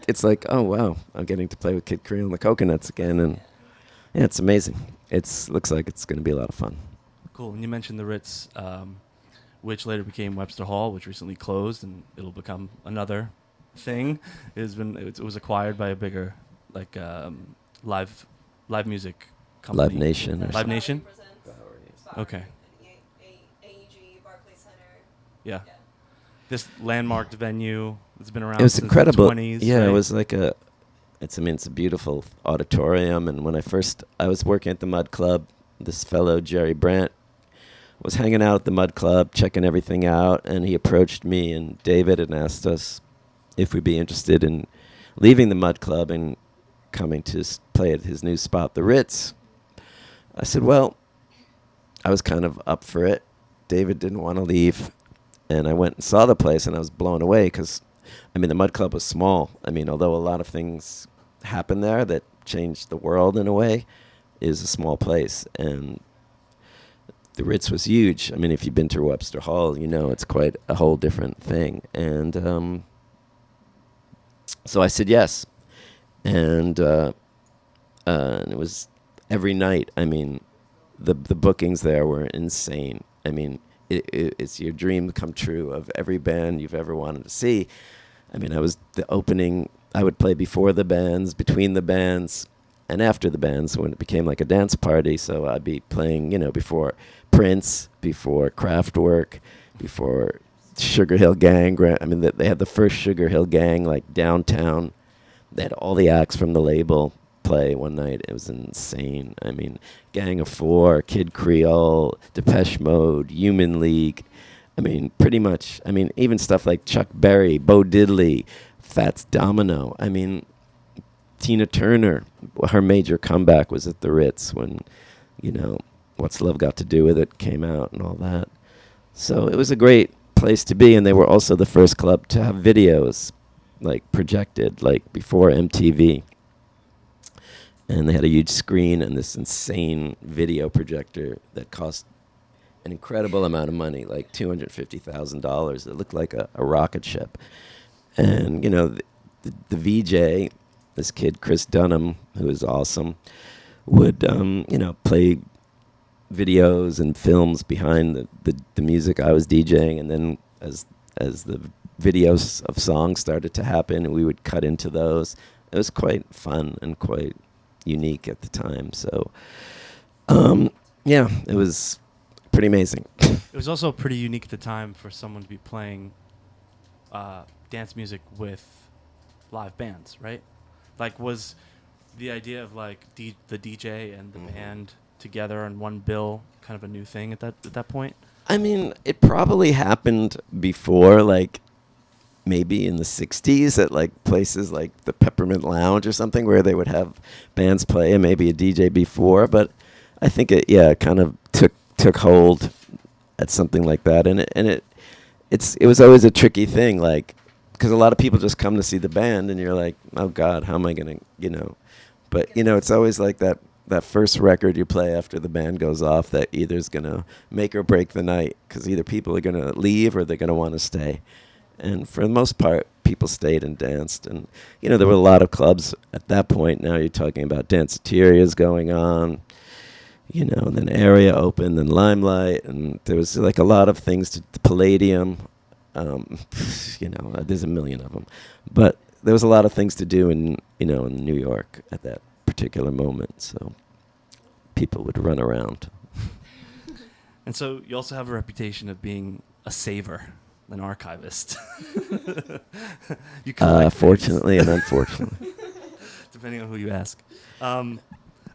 it's like, oh, wow, I'm getting to play with Kid Creole and the Coconuts again. And yeah, it's amazing. Looks like it's going to be a lot of fun. Cool. And you mentioned the Ritz, which later became Webster Hall, which recently closed, and it'll become another thing. It was acquired by a bigger, like, live music company. Live Nation. Live Nation? Okay. AEG, Barclays Center. Yeah. This landmarked venue that's been around It was since incredible. the 20s. Yeah, right? it was like it's a beautiful auditorium. And when I was working at the Mud Club, this fellow, Jerry Brandt, was hanging out at the Mud Club, checking everything out. And he approached me and David and asked us if we'd be interested in leaving the Mud Club and coming to play at his new spot, the Ritz. I said, well, I was kind of up for it. David didn't want to leave. And I went and saw the place, and I was blown away because, I mean, the Mud Club was small. I mean, although a lot of things happened there that changed the world in a way, it is a small place. And the Ritz was huge. I mean, if you've been to Webster Hall, you know it's quite a whole different thing. And so I said yes. And it was every night. I mean, the bookings there were insane. I mean, it's your dream come true of every band you've ever wanted to see. I mean, I was the opening. I would play before the bands, between the bands, and after the bands when it became like a dance party. So I'd be playing, before Prince, before Kraftwerk, before Sugar Hill Gang. I mean, they had the first Sugar Hill Gang like downtown. They had all the acts from the label play one night. It was insane. I mean, Gang of Four, Kid Creole, Depeche Mode, Human League. I mean, pretty much. I mean, even stuff like Chuck Berry, Bo Diddley, Fats Domino. I mean, Tina Turner. Her major comeback was at the Ritz when, What's Love Got to Do with It came out and all that. So it was a great place to be, and they were also the first club to have videos, like projected, like before MTV. And they had a huge screen and this insane video projector that cost an incredible amount of money, like $250,000. It looked like a rocket ship. And, the VJ, this kid, Chris Dunham, who was awesome, would, play videos and films behind the music I was DJing. And then as the videos of songs started to happen, we would cut into those. It was quite fun and quite unique at the time. So, it was pretty amazing. It was also pretty unique at the time for someone to be playing dance music with live bands, right? Like, was the idea of like the DJ and the band together on one bill kind of a new thing at that point? I mean, it probably happened before, like maybe in the 60s at like places like the Peppermint Lounge or something where they would have bands play and maybe a DJ before, but I think it kind of took hold at something like that. And it was always a tricky thing, like, because a lot of people just come to see the band and you're like, oh God, how am I going to, but it's always like that first record you play after the band goes off that either is going to make or break the night, because either people are going to leave or they're going to want to stay. And for the most part, people stayed and danced. And, there were a lot of clubs at that point. Now you're talking about Danceterias going on, and then Area opened, then Limelight. And there was like a lot of things to the Palladium. There's a million of them. But there was a lot of things to do in New York at that particular moment. So people would run around. And so you also have a reputation of being a saver. An archivist. Fortunately and unfortunately. Depending on who you ask. I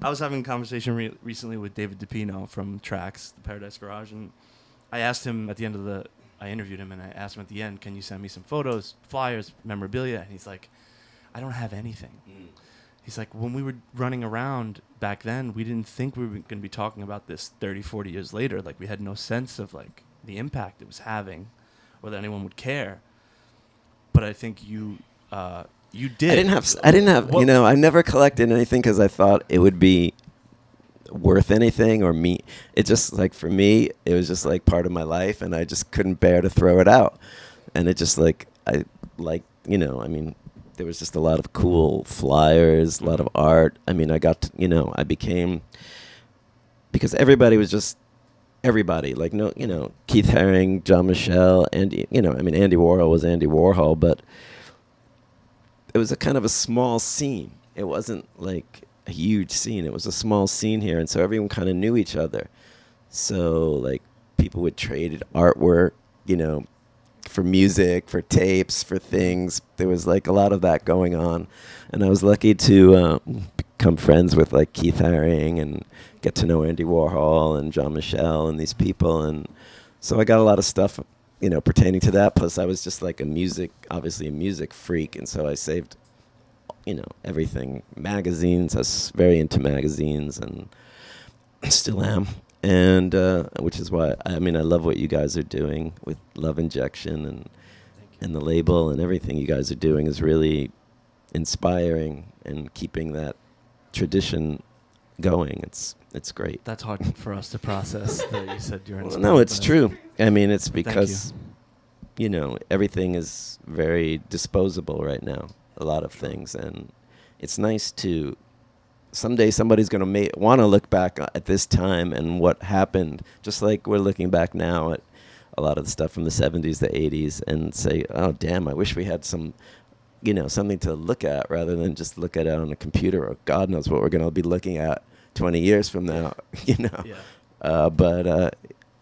was having a conversation recently with David DePino from Trax, the Paradise Garage, and I asked him at the end of I interviewed him, and I asked him at the end, can you send me some photos, flyers, memorabilia? And he's like, I don't have anything. He's like, when we were running around back then, we didn't think we were going to be talking about this 30, 40 years later. Like, we had no sense of, like, the impact it was having, whether anyone would care. But I think you did. I didn't have. What? I never collected anything because I thought it would be worth anything or me. It just like for me, it was just like part of my life, and I just couldn't bear to throw it out. And it just like I mean, there was just a lot of cool flyers, a lot of art. I mean, I got to, I became, because everybody was just. Everybody, like, Keith Haring, John Michel, Andy, Andy Warhol was Andy Warhol, but it was a kind of a small scene. It wasn't like a huge scene. It was a small scene here, and so everyone kind of knew each other. So, like, people would trade artwork, for music, for tapes, for things. There was, like, a lot of that going on, and I was lucky to become friends with, like, Keith Haring and get to know Andy Warhol and John Michel and these people. And so I got a lot of stuff, pertaining to that. Plus I was just like obviously a music freak. And so I saved, everything, magazines. I was very into magazines. And still am. And which is why, I mean, I love what you guys are doing with Love Injection and the label, and everything you guys are doing is really inspiring and keeping that tradition going. It's great. That's hard for us to process that you said you're Well, inspired. no, it's by us. true. I mean, it's Thank you. because, you know, everything is very disposable right now, a lot of things. And it's nice to, someday somebody's going to want to look back at this time and what happened, just like we're looking back now at a lot of the stuff from the 70s, the 80s, and say, oh, damn, I wish we had some, you know, something to look at rather than just look at it on a computer, or God knows what we're going to be looking at 20 years from now, you know. Yeah. But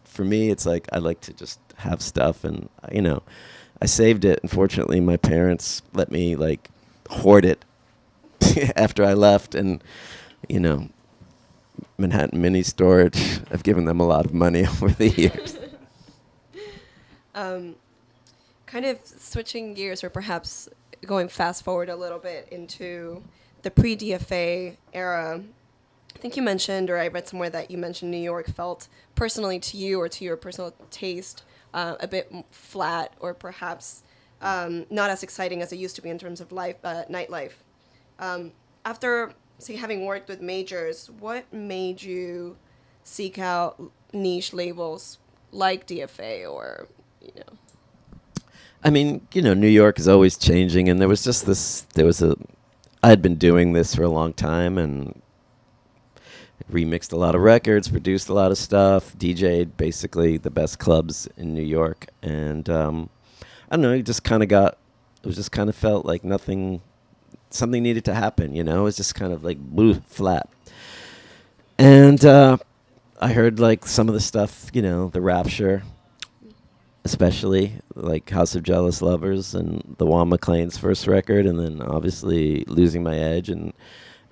for me, it's like I like to just have stuff, and, you know, I saved it. Unfortunately, my parents let me, like, hoard it after I left, and, you know, Manhattan Mini Storage, I've given them a lot of money over the years. Kind of switching gears, or perhaps going fast forward a little bit into the pre-DFA era. I think you mentioned, or I read somewhere that you mentioned New York felt personally to you, or to your personal taste, a bit flat, or perhaps not as exciting as it used to be in terms of nightlife. After, say, having worked with majors, what made you seek out niche labels like DFA, or, you know? I mean, you know, New York is always changing, and I had been doing this for a long time, and remixed a lot of records, produced a lot of stuff, DJ'd basically the best clubs in New York, and I don't know, it just kind of felt like something needed to happen, you know? It was just kind of like flat. And I heard like some of the stuff, you know, the Rapture, especially like House of Jealous Lovers and the Juan McClain's first record, and then obviously Losing My Edge, and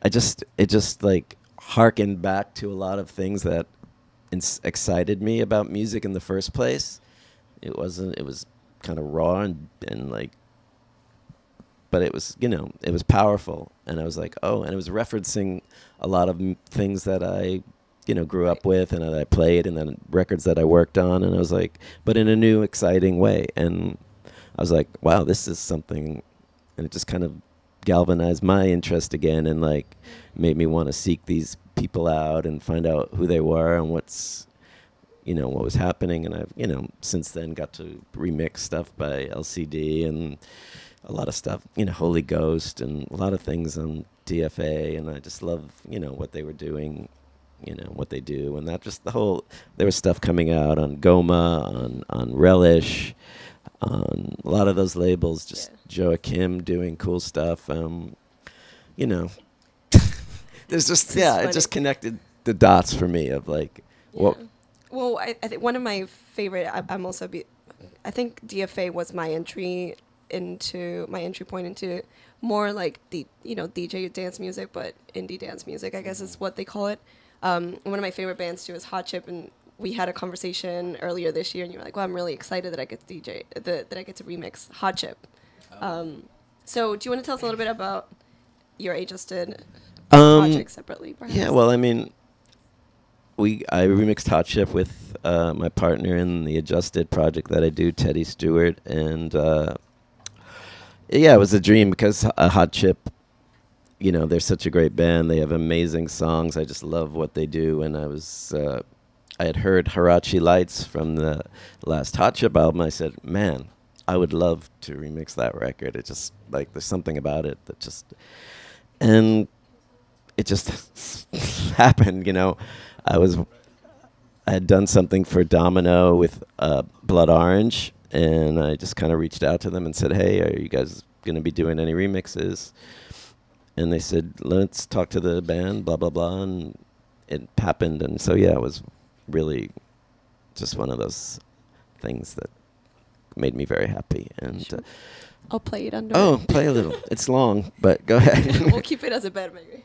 it just like harkened back to a lot of things that excited me about music in the first place. It was kind of raw and like, but it was, you know, it was powerful, and I was like, oh, and it was referencing a lot of things that I, you know, grew up with, and that I played, and then records that I worked on, and I was like, but in a new, exciting way, and I was like, wow, this is something, and it just kind of galvanized my interest again, and like made me want to seek these people out and find out who they were and what's, you know, what was happening. And I've, you know, since then got to remix stuff by LCD and a lot of stuff, you know, Holy Ghost and a lot of things on DFA, and I just love, you know, what they were doing, you know, what they do, and that just there was stuff coming out on Goma, on Relish, on a lot of those labels, just Joachim doing cool stuff, you know. There's just, it just connected the dots for me of like, what. Well, I think one of my favorite, I think DFA was my entry point into more like DJ dance music, but indie dance music, I guess is what they call it. One of my favorite bands too is Hot Chip, and we had a conversation earlier this year, and you were like, well, I'm really excited that I get to that I get to remix Hot Chip. So do you want to tell us a little bit about your Adjusted project separately, perhaps? Yeah, well, I mean, I remixed Hot Chip with my partner in the Adjusted project that I do, Teddy Stewart, and it was a dream because Hot Chip, you know, they're such a great band. They have amazing songs. I just love what they do, and I had heard Hirachi Lights from the last Hot Chip album. I said, man, I would love to remix that record. It just, like, there's something about it that just, and it just happened, you know. I had done something for Domino with Blood Orange, and I just kind of reached out to them and said, hey, are you guys going to be doing any remixes? And they said, let's talk to the band, blah, blah, blah, and it happened. And so, it was really just one of those things that made me very happy. And Sure. I'll play it under. Oh, play a little. It's long, but go ahead. We'll keep it as a bed, maybe.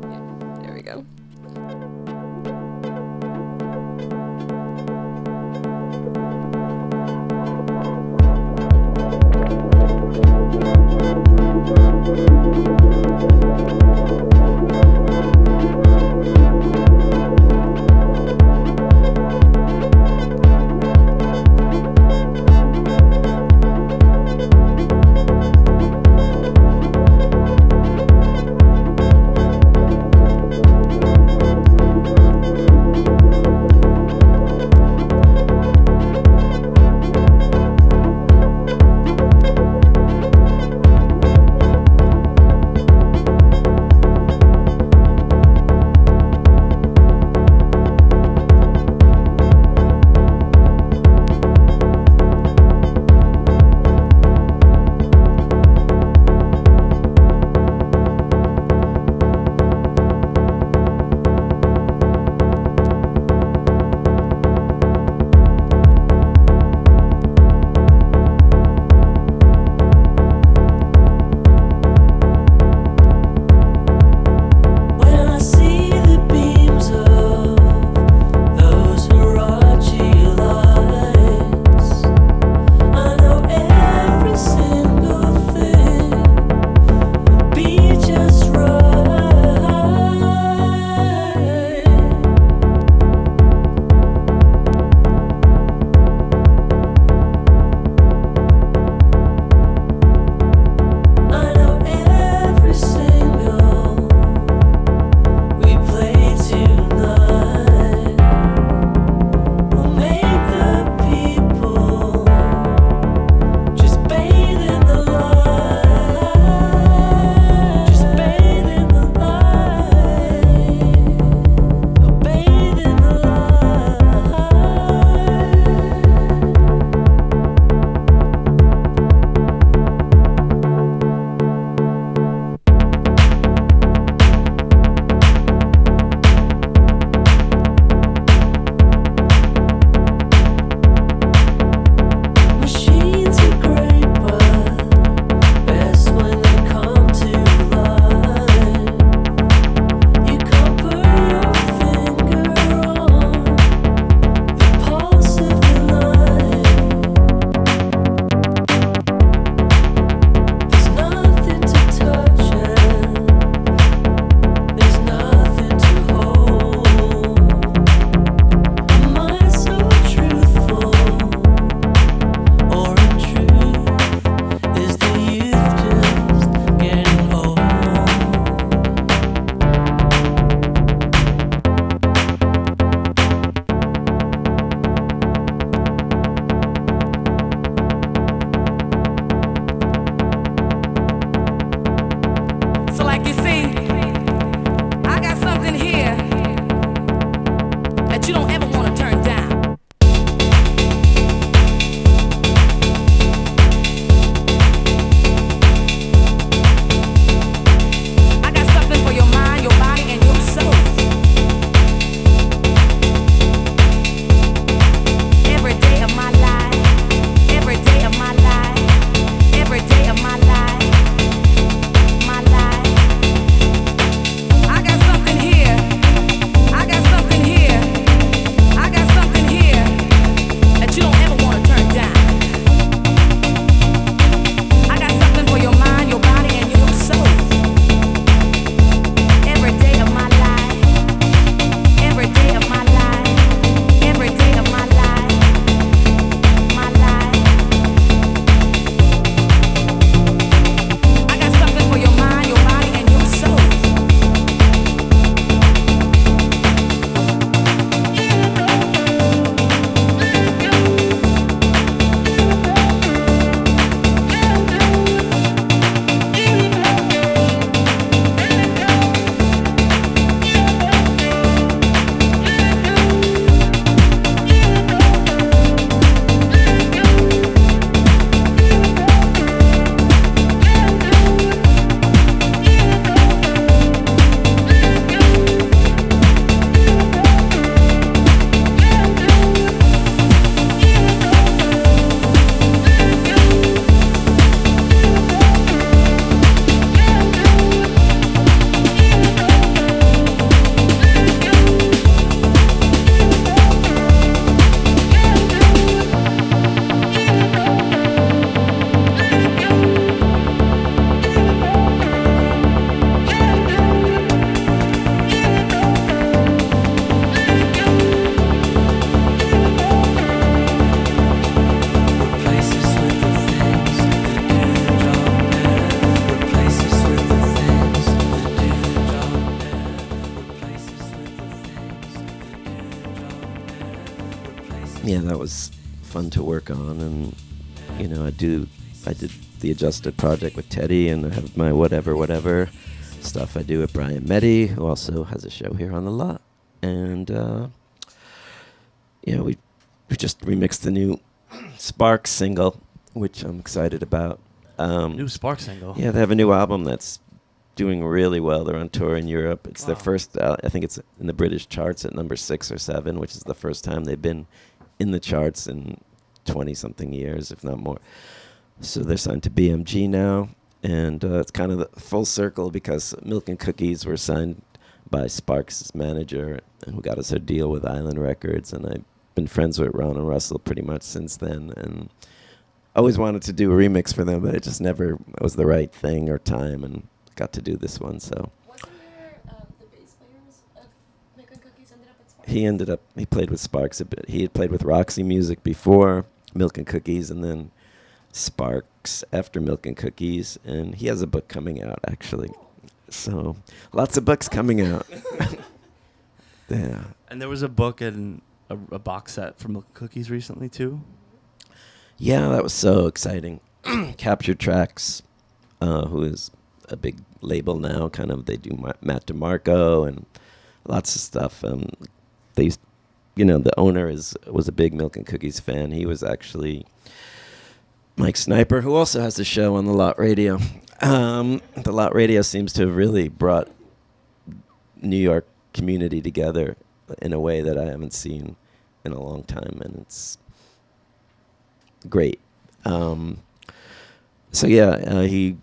Yeah, there we go. yeah, that was fun to work on. And you know, I did the Adjusted project with Teddy, and I have my whatever stuff I do with Brian Meddy, who also has a show here on the lot. And yeah, we just remixed the new Sparks single, which I'm excited about. New Spark single. Yeah, they have a new album that's doing really well. They're on tour in Europe. It's their Wow. first, I think it's in the British charts at number 6 or 7, which is the first time they've been in the charts in 20-something years, if not more. So they're signed to BMG now, and it's kind of the full circle because Milk and Cookies were signed by Sparks' manager, and who got us a deal with Island Records, and I've been friends with Ron and Russell pretty much since then, and always wanted to do a remix for them, but it just never was the right thing or time, and got to do this one. So Wasn't there the bass players of Milk and Cookies ended up at Sparks? he played with Sparks a bit. He had played with Roxy Music before Milk and Cookies, and then Sparks after Milk and Cookies, and he has a book coming out actually. So lots of books coming out. Yeah. And there was a book and a box set for Milk and Cookies recently too. Yeah, that was so exciting. Captured Tracks, who is a big label now, kind of, they do Matt DeMarco and lots of stuff. They used, the owner was a big Milk and Cookies fan. He was actually Mike Sniper, who also has a show on the Lot Radio. The Lot Radio seems to have really brought New York community together in a way that I haven't seen in a long time, and it's great. So yeah, he,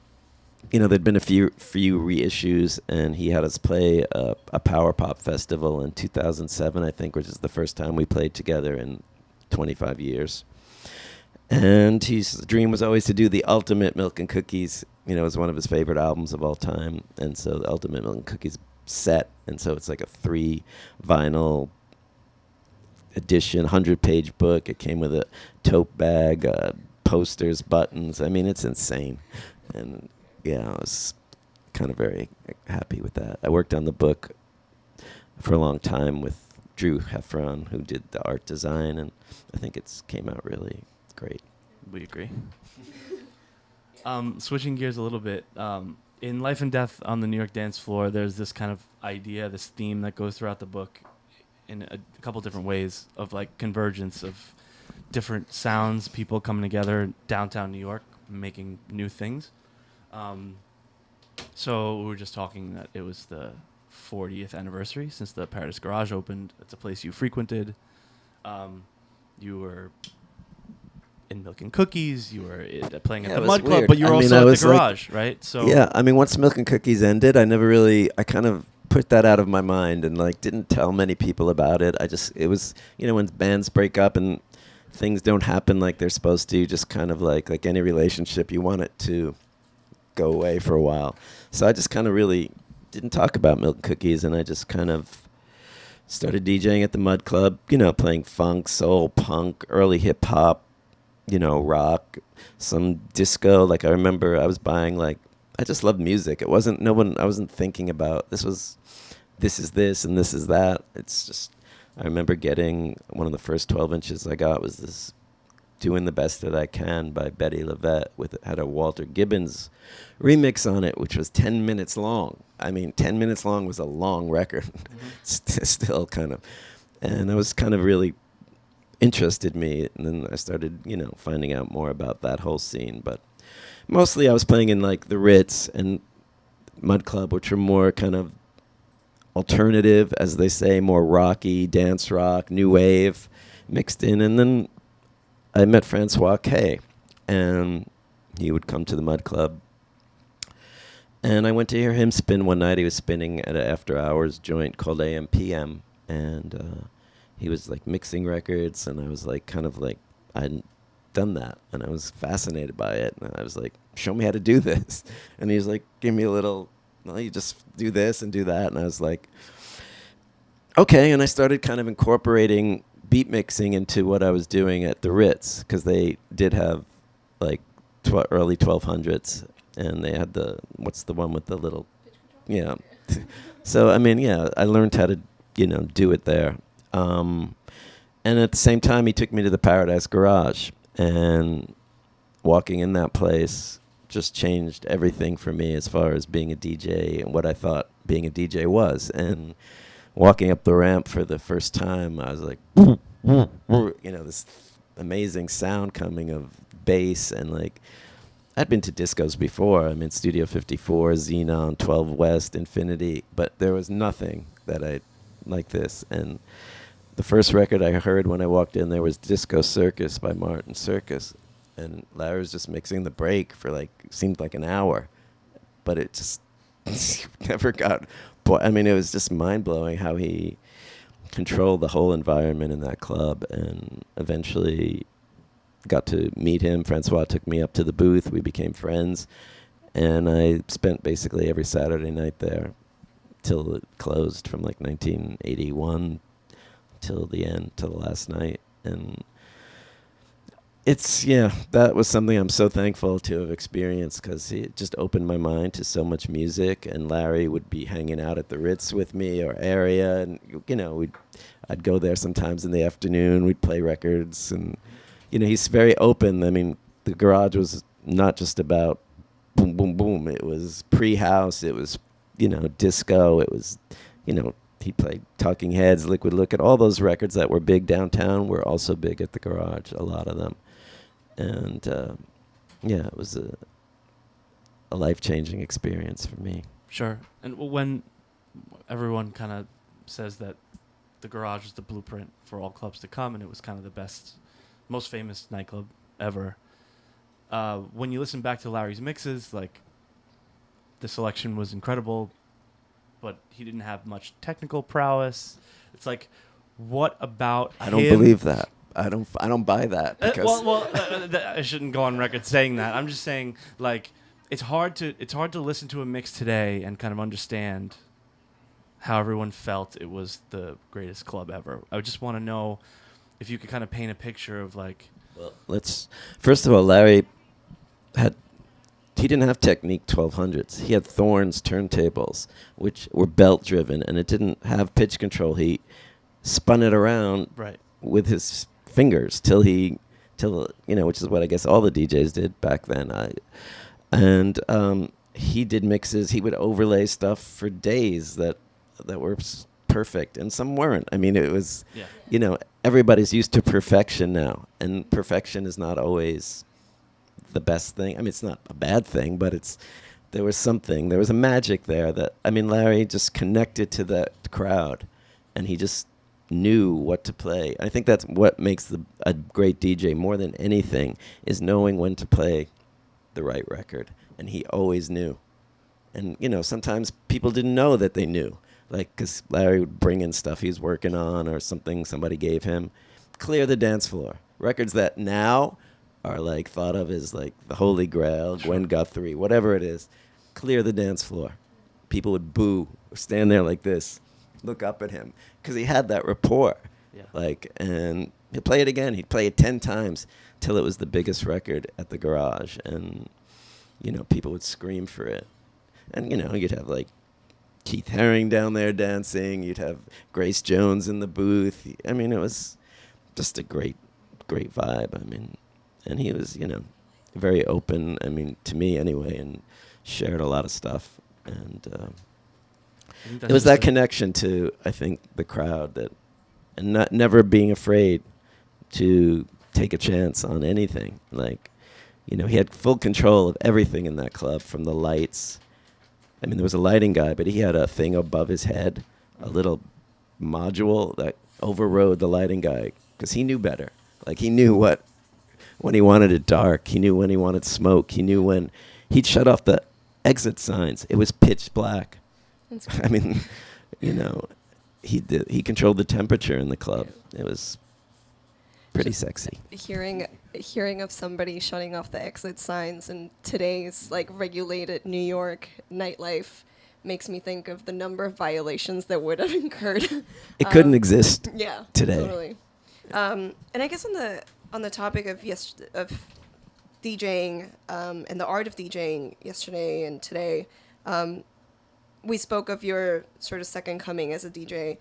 there'd been a few reissues, and he had us play a Power Pop festival in 2007, I think, which is the first time we played together in 25 years. And his dream was always to do the ultimate Milk and Cookies. It was one of his favorite albums of all time, and so the ultimate Milk and Cookies set, and so it's like a 3 vinyl edition, 100-page book. It came with a tote bag, posters, buttons. I mean, it's insane. And yeah, I was kind of very happy with that. I worked on the book for a long time with Drew Heffron, who did the art design, and I think it's came out really great. We agree. Switching gears a little bit, in Life and Death on the New York dance floor, there's this kind of idea, this theme that goes throughout the book in a couple different ways of like convergence of different sounds, people coming together in downtown New York, making new things. So we were just talking that it was the 40th anniversary since the Paradise Garage opened. It's a place you frequented. You were in Milk and Cookies, you were playing at the Mud Club, but you were also at the Garage, right? So yeah, I mean, once Milk and Cookies ended, I kind of put that out of my mind and didn't tell many people about it. It was, when bands break up and things don't happen like they're supposed to, just kind of like any relationship, you want it to go away for a while. So I just kind of really didn't talk about Milk and Cookies, and I just kind of started DJing at the Mud Club, playing funk, soul, punk, early hip hop, rock, some disco. Like I remember I was buying I just loved music. I wasn't thinking about this is this and this is that. It's just, I remember getting one of the first 12 inches I got was this Doing the Best That I Can by Betty LaVette had a Walter Gibbons remix on it, which was 10 minutes long. I mean, 10 minutes long was a long record. Still kind of, and I was kind of really interested me, and then I started, finding out more about that whole scene. But mostly I was playing in the Ritz and Mud Club, which are more kind of alternative, as they say, more rocky, dance rock, new wave mixed in. And then I met Francois K, and he would come to the Mud Club. And I went to hear him spin one night. He was spinning at an after-hours joint called AM/PM, and he was mixing records, and I was I hadn't done that, and I was fascinated by it, and I was like, show me how to do this. And he was like, give me a little, well, you just do this and do that, and I was like, okay. And I started kind of incorporating beat mixing into what I was doing at the Ritz, because they did have early 1200s, and they had what's the one with the little, yeah. So I mean, yeah, I learned how to do it there. And at the same time, he took me to the Paradise Garage, and walking in that place just changed everything for me as far as being a DJ and what I thought being a DJ was. And walking up the ramp for the first time, I was like, this amazing sound coming of bass. And like, I'd been to discos before. I mean, Studio 54, Xenon, 12 West, Infinity, but there was nothing that I like this. And the first record I heard when I walked in there was Disco Circus by Martin Circus. And Larry was just mixing the break for seemed like an hour. But it just never got... I mean, it was just mind-blowing how he controlled the whole environment in that club. And eventually got to meet him. Francois took me up to the booth. We became friends. And I spent basically every Saturday night there till it closed from 1981 till the end, till the last night. And that was something I'm so thankful to have experienced, because it just opened my mind to so much music. And Larry would be hanging out at the Ritz with me or area, and I'd go there sometimes in the afternoon. We'd play records, and he's very open. I mean, the garage was not just about boom, boom, boom. It was pre-house. It was disco. It was he played Talking Heads, Liquid Look, all those records that were big downtown were also big at the garage, a lot of them. And, it was a life-changing experience for me. Sure. And when everyone kind of says that the garage was the blueprint for all clubs to come, and it was kind of the best, most famous nightclub ever, when you listen back to Larry's mixes, the selection was incredible, but he didn't have much technical prowess. It's what about I don't believe that. I don't buy that. Because I shouldn't go on record saying that. I'm just saying, it's hard to listen to a mix today and kind of understand how everyone felt it was the greatest club ever. I just want to know if you could kind of paint a picture of first of all, Larry he didn't have Technique 1200s. He had Thorns turntables, which were belt driven, and it didn't have pitch control. He spun it around with his fingers till which is what I guess all the DJs did back then. He did mixes. He would overlay stuff for days that were perfect, and some weren't. I mean, it was, everybody's used to perfection now, and perfection is not always the best thing. I mean, it's not a bad thing, but there was a magic there Larry just connected to that crowd, and he just knew what to play. I think that's what makes a great DJ more than anything, is knowing when to play the right record, and he always knew. And, sometimes people didn't know that they knew, because Larry would bring in stuff he was working on or something somebody gave him. Clear the dance floor. Records that now are thought of as the Holy Grail, Gwen Guthrie, whatever it is. Clear the dance floor. People would boo, or stand there like this, look up at him, because he had that rapport. Yeah. And he'd play it again. He'd play it 10 times till it was the biggest record at the garage, and people would scream for it. And you'd have Keith Haring down there dancing. You'd have Grace Jones in the booth. I mean, it was just a great vibe. I mean. And he was, very open, to me anyway, and shared a lot of stuff. And it was that connection to, I think, the crowd, and never being afraid to take a chance on anything. He had full control of everything in that club, from the lights. I mean, there was a lighting guy, but he had a thing above his head, a little module that overrode the lighting guy, because he knew better. He knew when he wanted it dark. He knew when he wanted smoke. He knew when he'd shut off the exit signs. It was pitch black. I mean, he controlled the temperature in the club. It was pretty sexy. Hearing of somebody shutting off the exit signs in today's regulated New York nightlife makes me think of the number of violations that would have incurred. It couldn't exist today. Totally. And I guess on the topic of DJing and the art of DJing yesterday and today, we spoke of your sort of second coming as a DJ.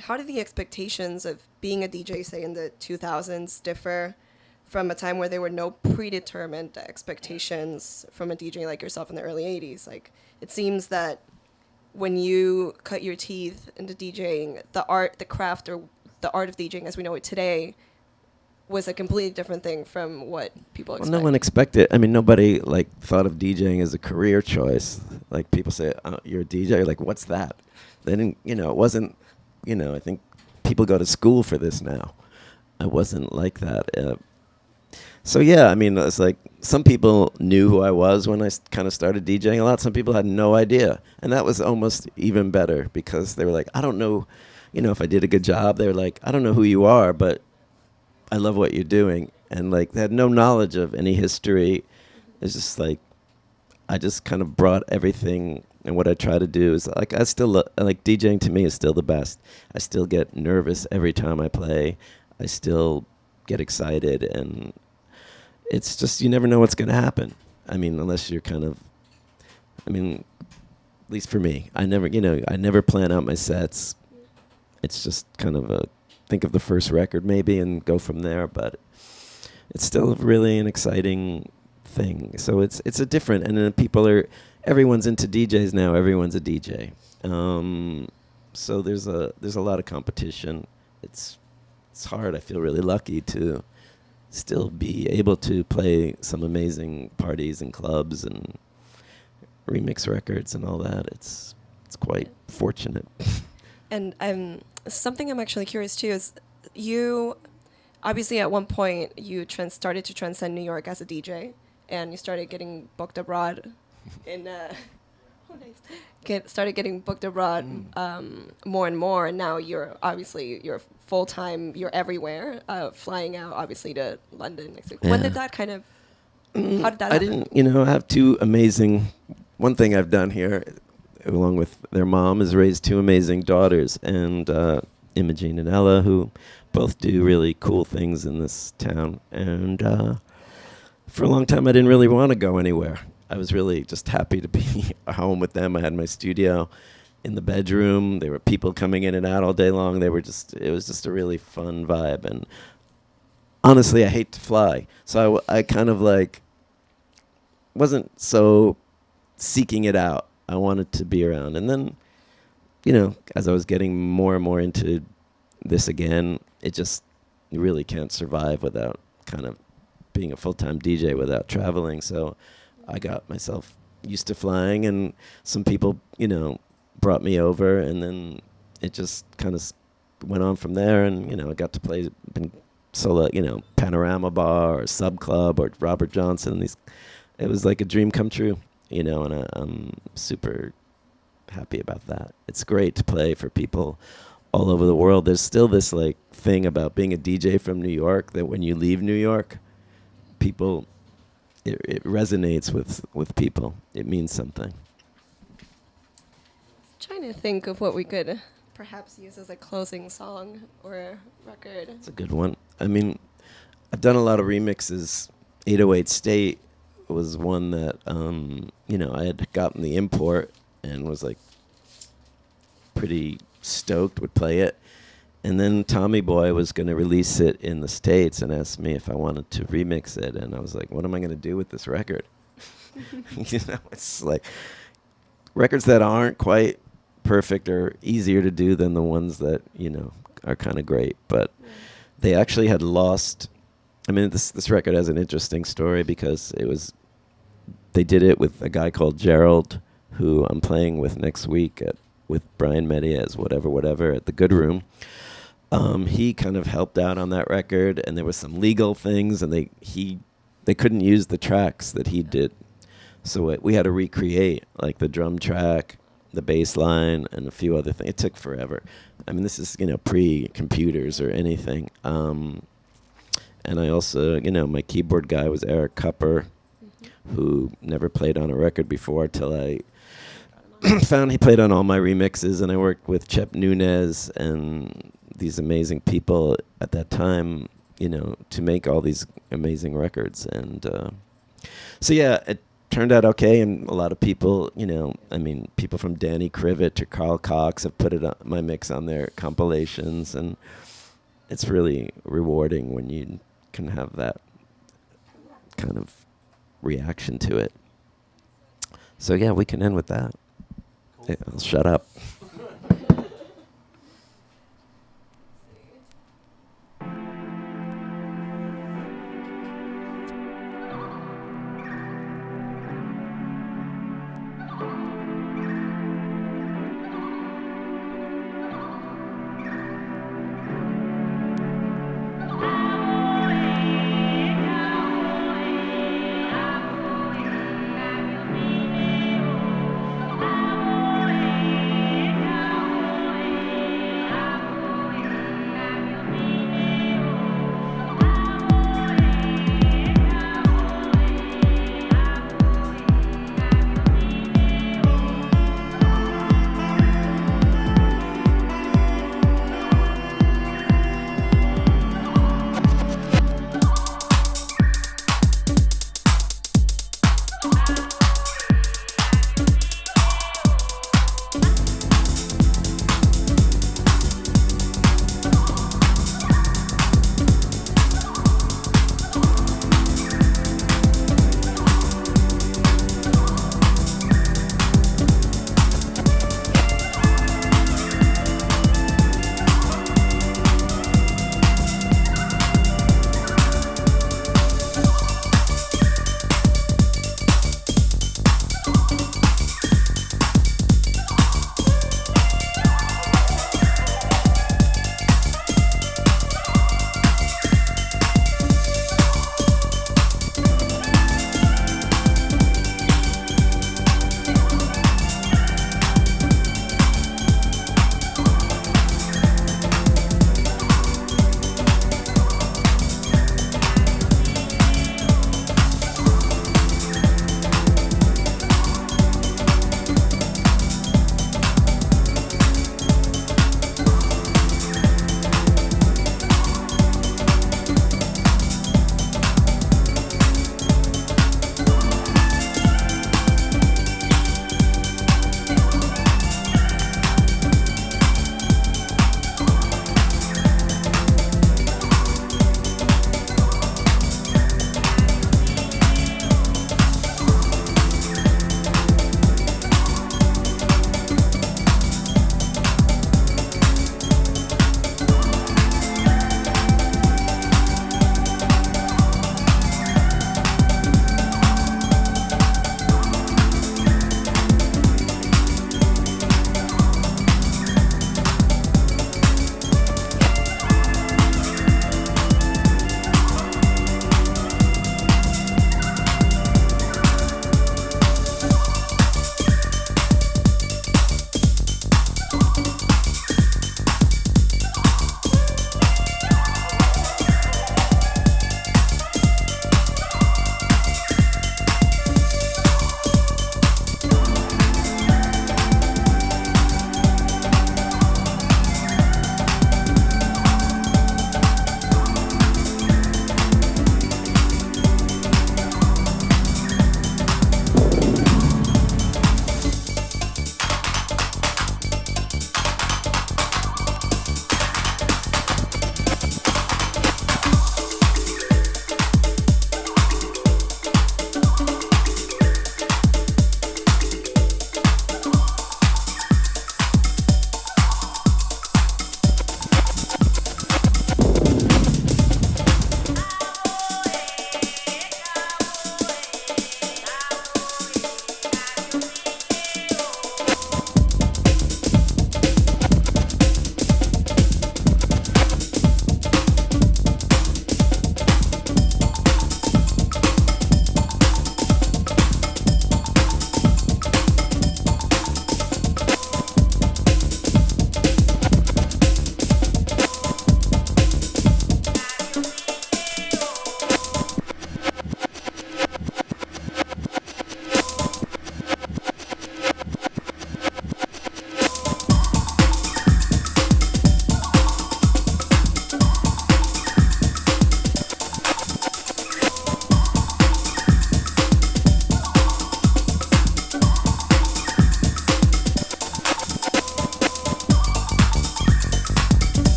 How did the expectations of being a DJ, say in the 2000s, differ from a time where there were no predetermined expectations from a DJ like yourself in the early 80s? Like, it seems that when you cut your teeth into DJing, the craft, or the art of DJing as we know it today, was a completely different thing from what people expect. Well, no one expected. I mean, nobody like thought of DJing as a career choice. Like people say, "You're a DJ." You're like, "What's that?" They didn't. It wasn't. I think people go to school for this now. I wasn't like that. So yeah, I mean, it's like some people knew who I was when I kind of started DJing a lot. Some people had no idea, and that was almost even better because they were like, "I don't know." If I did a good job, they were like, "I don't know who you are, but I love what you're doing." And like they had no knowledge of any history. It's just like I just kind of brought everything, and what I try to do is like I still like DJing. To me is still the best. I still get nervous every time I play. I still get excited, and it's just you never know what's going to happen. I mean, unless you're kind of at least for me, I never plan out my sets. It's just kind of think of the first record maybe and go from there, but it's still really an exciting thing. So it's a different, and then everyone's into DJs now. Everyone's a DJ. So there's a lot of competition. It's hard. I feel really lucky to still be able to play some amazing parties and clubs and remix records and all that. It's quite fortunate. And something I'm actually curious too is you obviously at one point you started to transcend New York as a DJ, and you started getting booked abroad in started getting booked abroad more and more, and now you're full time, you're everywhere, flying out obviously to London next week. Yeah. When did that kind of how did that I happen? didn't, I have two amazing. One thing I've done here, along with their mom, is raised two amazing daughters, and Imogene and Ella, who both do really cool things in this town. And for a long time, I didn't really want to go anywhere. I was really just happy to be home with them. I had my studio in the bedroom. There were people coming in and out all day long. It was just a really fun vibe. And honestly, I hate to fly. So I kind of like wasn't so seeking it out. I wanted to be around. And then, as I was getting more and more into this again, you really can't survive without kind of being a full-time DJ without traveling. So I got myself used to flying, and some people, brought me over, and then it just kind of went on from there. And, I got to play solo, Panorama Bar or Sub Club or Robert Johnson. It was like a dream come true, and I'm super happy about that. It's great to play for people all over the world. There's still this like thing about being a DJ from New York that when you leave New York, people, it resonates with people. It means something. Trying to think of what we could perhaps use as a closing song or a record. It's a good one. I mean, I've done a lot of remixes. 808 State was one that, I had gotten the import and was like pretty stoked, would play it. And then Tommy Boy was going to release it in the States and asked me if I wanted to remix it. And I was like, what am I going to do with this record? It's like records that aren't quite perfect are easier to do than the ones that, are kind of great. But they actually had lost. I mean, this record has an interesting story because they did it with a guy called Gerald, who I'm playing with next week with Brian Medias, whatever, at the Good Room. He kind of helped out on that record, and there was some legal things, and they couldn't use the tracks that he did. So we had to recreate, like the drum track, the bass line, and a few other things. It took forever. I mean, this is, pre-computers or anything. And I also, my keyboard guy was Eric Cupper, who never played on a record before till I found he played on all my remixes. And I worked with Chep Nunez and these amazing people at that time, to make all these amazing records. And so, yeah, turned out okay, and a lot of people, you know, I mean, people from Danny Krivit to Carl Cox have put my mix on their compilations, and it's really rewarding when you can have that kind of reaction to it. So yeah, we can end with that. Yeah, I'll shut up.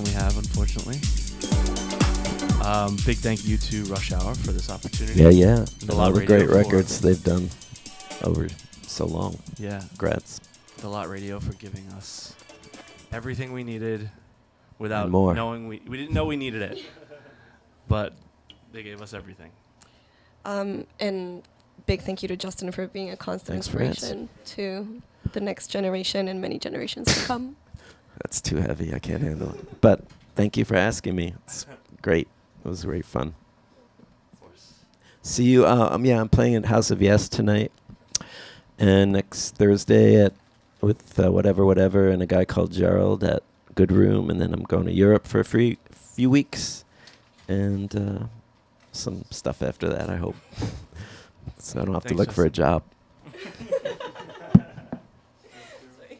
time we have, unfortunately. Big thank you to Rush Hour for this opportunity. Yeah. The A Lot lot of Radio great for- records they've done over so long. Yeah. Congrats. The Lot Radio for giving us everything we needed without And more. knowing we didn't know we needed it. But they gave us everything. And big thank you to Justin for being a constant Thanks for inspiration to the next generation and many generations to come. That's too heavy. I can't handle it. But thank you for asking me. It's great. It was great fun. See you. I'm playing at House of Yes tonight, and next Thursday with whatever, and a guy called Gerald at Good Room, and then I'm going to Europe for a few weeks, and some stuff after that. I hope, so I don't have to Thanks, look for a Justin. job.